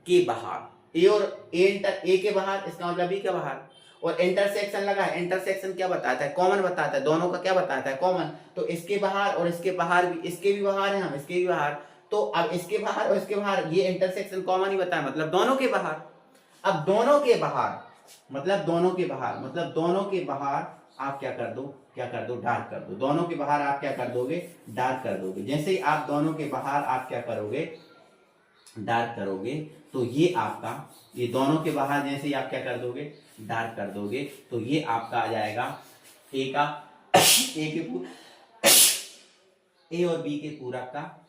[SPEAKER 1] के बाहर, ए और ए के बाहर, इसका मतलब बी के बाहर, और इंटरसेक्शन लगा है, इंटरसेक्शन क्या बताता है, कॉमन बताता है, दोनों का क्या बताता है, कॉमन, तो इसके बाहर और इसके बाहर भी, इसके भी बाहर है हम, इसके भी बाहर, तो अब इसके बाहर और इसके बाहर ये इंटरसेक्शन कॉमन ही बताया, मतलब दोनों के बाहर। अब दोनों के बाहर मतलब दोनों के बाहर, मतलब दोनों के बाहर आप क्या कर दो, क्या कर दो, डार्क कर दो, दोनों के बाहर आप क्या कर दोगे, डार्क कर दोगे। जैसे ही आप दोनों के बाहर आप क्या करोगे, डार्क करोगे, तो ये आपका, ये दोनों के बाहर जैसे ही आप क्या कर दोगे, डार्क कर दोगे, तो ये आपका आ जाएगा ए का, ए और बी के पूरक का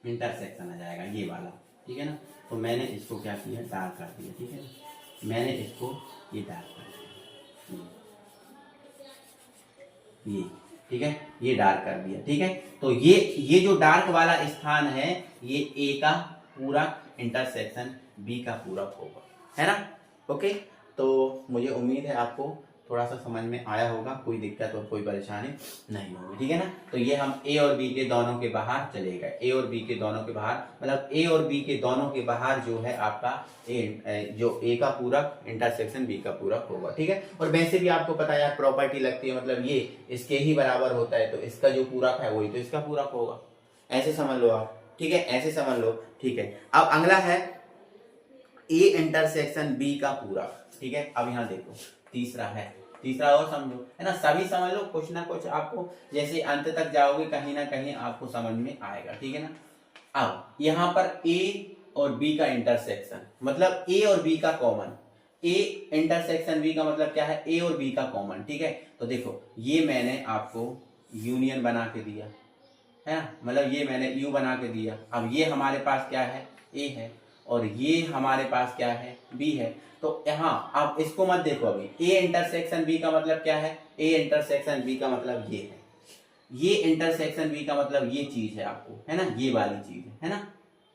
[SPEAKER 1] इंटरसेक्शन आ जाएगा, ये वाला, ठीक है ना। तो मैंने इसको क्या किया, डार्क कर दिया, ठीक है, मैंने इसको ये डार्क कर दिया, ये, ठीक है, ये डार्क कर दिया, ठीक है। तो ये जो डार्क वाला स्थान है ये ए का पूरक इंटरसेक्शन बी का पूरक होगा, है ना। ओके, तो मुझे उम्मीद है आपको थोड़ा सा समझ में आया होगा, कोई दिक्कत और कोई परेशानी नहीं होगी, ठीक है ना। तो ये हम ए और बी के दोनों के बाहर चले गए, ए और बी के दोनों के बाहर, मतलब ए और बी के दोनों के बाहर जो है आपका जो ए का पूरक इंटरसेक्शन बी का पूरक होगा, ठीक है। और वैसे भी आपको पता है यार, प्रॉपर्टी लगती है, मतलब ये इसके ही बराबर होता है, तो इसका जो पूरक है वही तो इसका पूरक होगा, ऐसे समझ लो आप, ठीक है, ऐसे समझ लो, ठीक है। अब अगला है ए इंटरसेक्शन बी का पूरक, ठीक है। अब यहाँ देखो तीसरा है, तीसरा और समझो, है ना, सभी समझ लो, कुछ ना कुछ आपको जैसे अंत तक जाओगे कहीं ना कहीं आपको समझ में आएगा, ठीक है ना। अब यहाँ पर ए और बी का इंटरसेक्शन मतलब ए और बी का कॉमन, ए इंटरसेक्शन बी का मतलब क्या है, ए और बी का कॉमन, ठीक है। तो देखो ये मैंने आपको यूनियन बना के दिया, है ना, मतलब ये मैंने यू बना के दिया। अब ये हमारे पास क्या है, ए है, और ये हमारे पास क्या है, बी है। तो यहाँ आप इसको मत देखो, अभी ए इंटरसेक्शन बी का मतलब क्या है, ए इंटरसेक्शन बी का मतलब ये है, ये इंटरसेक्शन बी का मतलब ये चीज है आपको, है ना, ये वाली चीज है ना,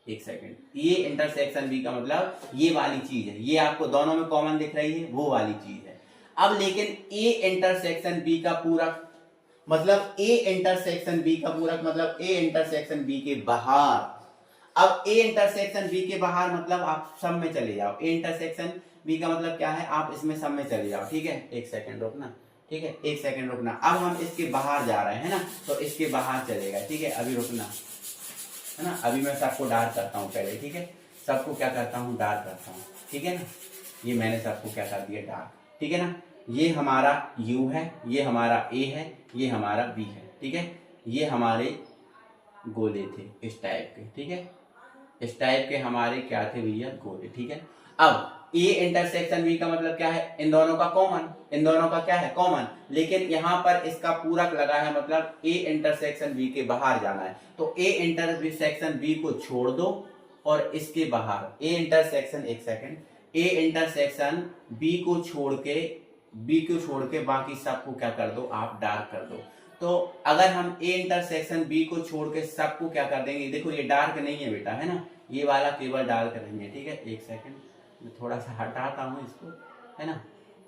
[SPEAKER 1] एक सेकंड, ये इंटरसेक्शन बी का मतलब ये वाली चीज है, ये आपको दोनों में कॉमन दिख रही है, वो वाली चीज है। अब लेकिन ए इंटरसेक्शन बी का पूरक मतलब ए इंटरसेक्शन बी का पूरक मतलब ए इंटरसेक्शन बी के बाहर। अब ए इंटरसेक्शन बी के बाहर मतलब आप सब में चले जाओ, ए इंटरसेक्शन बी का मतलब क्या है, आप इसमें सब में चले जाओ, ठीक है, एक सेकंड रुकना, ठीक है, एक सेकंड रुकना। अब हम इसके बाहर जा रहे हैं ना, तो इसके बाहर चलेगा, ठीक है, अभी रुकना, है ना, अभी मैं सबको डार्क करता हूँ पहले, ठीक है, सबको क्या करता हूँ, डार्क करता हूँ, ठीक है ना, ये मैंने सबको क्या कर दिया, डार्क, ठीक है ना। ये हमारा U है, ये हमारा A है, ये हमारा B है, ठीक है, ये हमारे गोले थे इस टाइप के, ठीक है, इस टाइप के हमारे क्या थे भैया, गोले, ठीक है। अब A इंटरसेक्शन B का मतलब क्या है, इन दोनों का कॉमन, इन दोनों का क्या है, कॉमन, लेकिन यहाँ पर इसका पूरक लगा है, मतलब A इंटरसेक्शन B के बाहर जाना है, तो A इंटरसेक्शन B को छोड़ दो और इसके बाहर A इंटरसेक्शन, एक सेकंड, A इंटरसेक्शन B को छोड़ के बाकी सबको क्या कर दो, आप डार्क कर दो। तो अगर हम ए इंटरसेक्शन बी को छोड़ के सबको क्या कर देंगे, देखो ये डार्क नहीं है बेटा, है ना, ये वाला केवल डार्क नहीं है, ठीक है, एक सेकंड मैं थोड़ा सा हटाता हूँ इसको, है ना,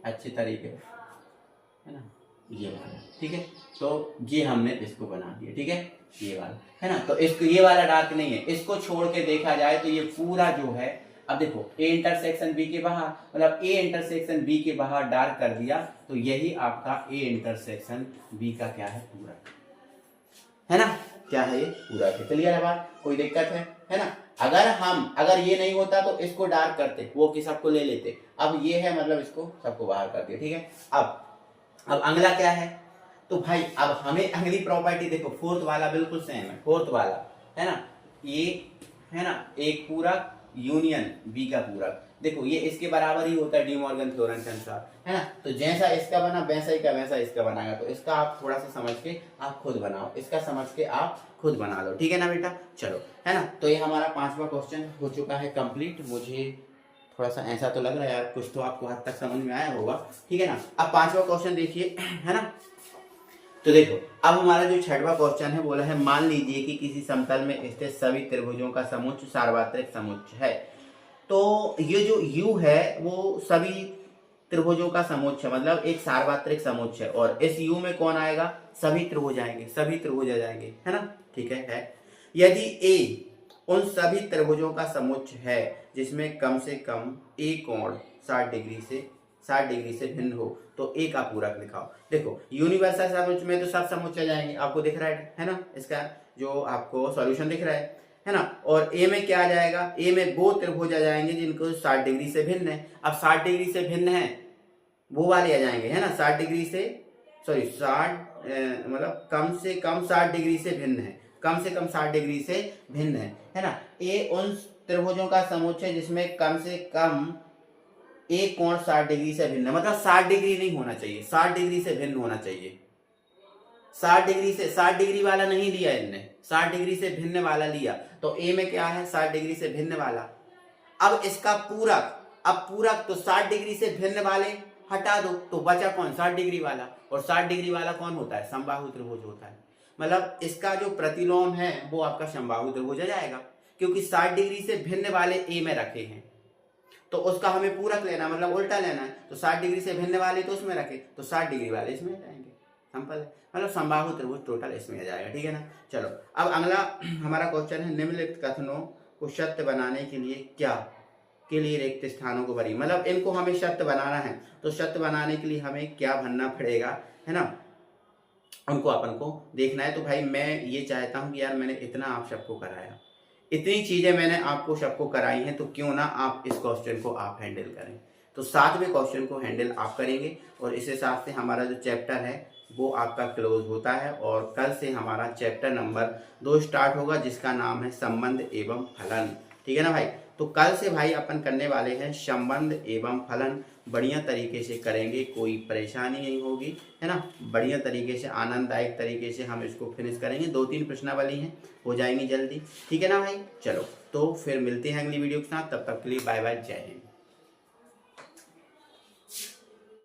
[SPEAKER 1] अच्छे तरीके है ना, ये वाला, ठीक है। तो ये हमने इसको बना दिया, ठीक है, ये वाला है ना। तो इसको ये वाला डार्क नहीं है, इसको छोड़ के देखा जाए तो ये पूरा जो है, अब देखो ए इंटरसेक्शन बी के बाहर, मतलब ए इंटरसेक्शन बी के बाहर डार्क कर दिया, तो यही आपका ए इंटरसेक्शन बी का क्या है, पूरा है ना, क्या है ये पूरा है। क्लियर है बात, कोई दिक्कत है ना। अगर ये नहीं होता तो इसको डार्क करते, वो कि सबको ले लेते, अब ये है मतलब इसको सबको बाहर कर दिया, ठीक है। अब अगला क्या है, तो भाई अब हमें अगली प्रॉपर्टी देखो, फोर्थ वाला बिल्कुल सेम है, फोर्थ वाला है ना, ये है ना एक पूरक यूनियन बी का पूरक, देखो ये इसके बराबर ही होता है डी मॉर्गन थ्योरम के अनुसार, है ना। तो जैसा इसका बना वैसा ही का वैसा इसका बनाएगा, तो इसका आप थोड़ा सा समझ के आप खुद बनाओ, इसका समझ के आप खुद बना लो, ठीक है ना बेटा। चलो, है ना। तो ये हमारा 5वां क्वेश्चन हो चुका है कंप्लीट। मुझे थोड़ा सा ऐसा तो लग रहा है यार, कुछ तो आपको हद तक समझ में आया होगा, ठीक है ना। अब 5वां क्वेश्चन देखिए, है ना। तो देखो अब हमारा जो 6वां क्वेश्चन है बोला है, मान लीजिए कि किसी समतल में स्थित सभी त्रिभुजों का समुच्च सार्वत्रिक समुच्च है। तो ये जो U है वो सभी त्रिभुजों का समुच्च है, मतलब एक सार्वत्रिक समुच्च है, और इस U में कौन आएगा, सभी त्रिभुज आएंगे, सभी त्रिभुज आ जाएंगे, है ना, ठीक है। यदि A उन सभी त्रिभुजों का समुच्च है जिसमें कम से कम A कोण 60 डिग्री से भिन्न हो, तो A का पूरक लिखाओ। देखो यूनिवर्सल समुच्च में तो सब समुच्च आ जाएंगे, आपको दिख रहा है ना, इसका जो आपको सॉल्यूशन दिख रहा है ना। और ए में क्या आ जाएगा, ए में वो त्रिभुज आ जाएंगे जिनको 60 डिग्री से भिन्न है। अब 60 डिग्री से भिन्न है वो वाले आ जाएंगे, है ना, 60 डिग्री से मतलब कम से कम 60 डिग्री से भिन्न है, कम से कम 60 डिग्री से भिन्न है ना। ए उन त्रिभुजों का समुच्चय है जिसमें कम से कम एक कोण 60 डिग्री से भिन्न है, मतलब 60 डिग्री नहीं होना चाहिए, 60 डिग्री से भिन्न होना चाहिए। 60 डिग्री वाला नहीं लिया इनने, 60 डिग्री से भिन्न वाला लिया। तो ए में क्या है, 60 डिग्री से भिन्न वाला। अब इसका पूरक, अब पूरक तो 60 डिग्री से भिन्न वाले हटा दो, तो बचा कौन, 60 डिग्री वाला। और 60 डिग्री वाला कौन होता है, समबाहु त्रिभुज होता है, मतलब इसका जो प्रतिलोम है वो आपका समबाहु त्रिभुज आ जाएगा, क्योंकि 60 डिग्री से भिन्न वाले ए में रखे हैं, तो उसका हमें पूरक लेना, मतलब उल्टा लेना है। तो 60 डिग्री से भिन्न वाले तो उसमें रखे, तो 60 डिग्री वाले इसमें आ जाएंगे, सिंपल है, मतलब समबाहु त्रिभुज टोटल इसमें आ जाएगा, ठीक है ना। चलो अब अगला हमारा क्वेश्चन है, निम्नलिखित कथनों को सत्य बनाने के लिए क्या के लिए रिक्त स्थानों को भरिए, मतलब इनको हमें सत्य बनाना है, तो सत्य बनाने के लिए हमें क्या भरना पड़ेगा, है ना, उनको अपन को देखना है। तो भाई मैं ये चाहता हूँ कि यार मैंने इतना आप सबको कराया, इतनी चीजें मैंने आपको सबको कराई हैं, तो क्यों ना आप इस क्वेश्चन को आप हैंडल करें। तो 7वें क्वेश्चन को हैंडल आप करेंगे, और इस हिसाब से हमारा जो चैप्टर है वो आपका क्लोज होता है, और कल से हमारा चैप्टर नंबर 2 स्टार्ट होगा, जिसका नाम है संबंध एवं फलन, ठीक है ना भाई। तो कल से भाई अपन करने वाले हैं संबंध एवं फलन, बढ़िया तरीके से करेंगे, कोई परेशानी नहीं होगी, है ना, बढ़िया तरीके से आनंददायक तरीके से हम इसको फिनिश करेंगे। 2-3 प्रश्नावली हैं, हो जाएंगी जल्दी, ठीक है ना भाई। चलो तो फिर मिलते हैं अगली वीडियो के साथ, तब तक के लिए बाय बाय, जय हिंद।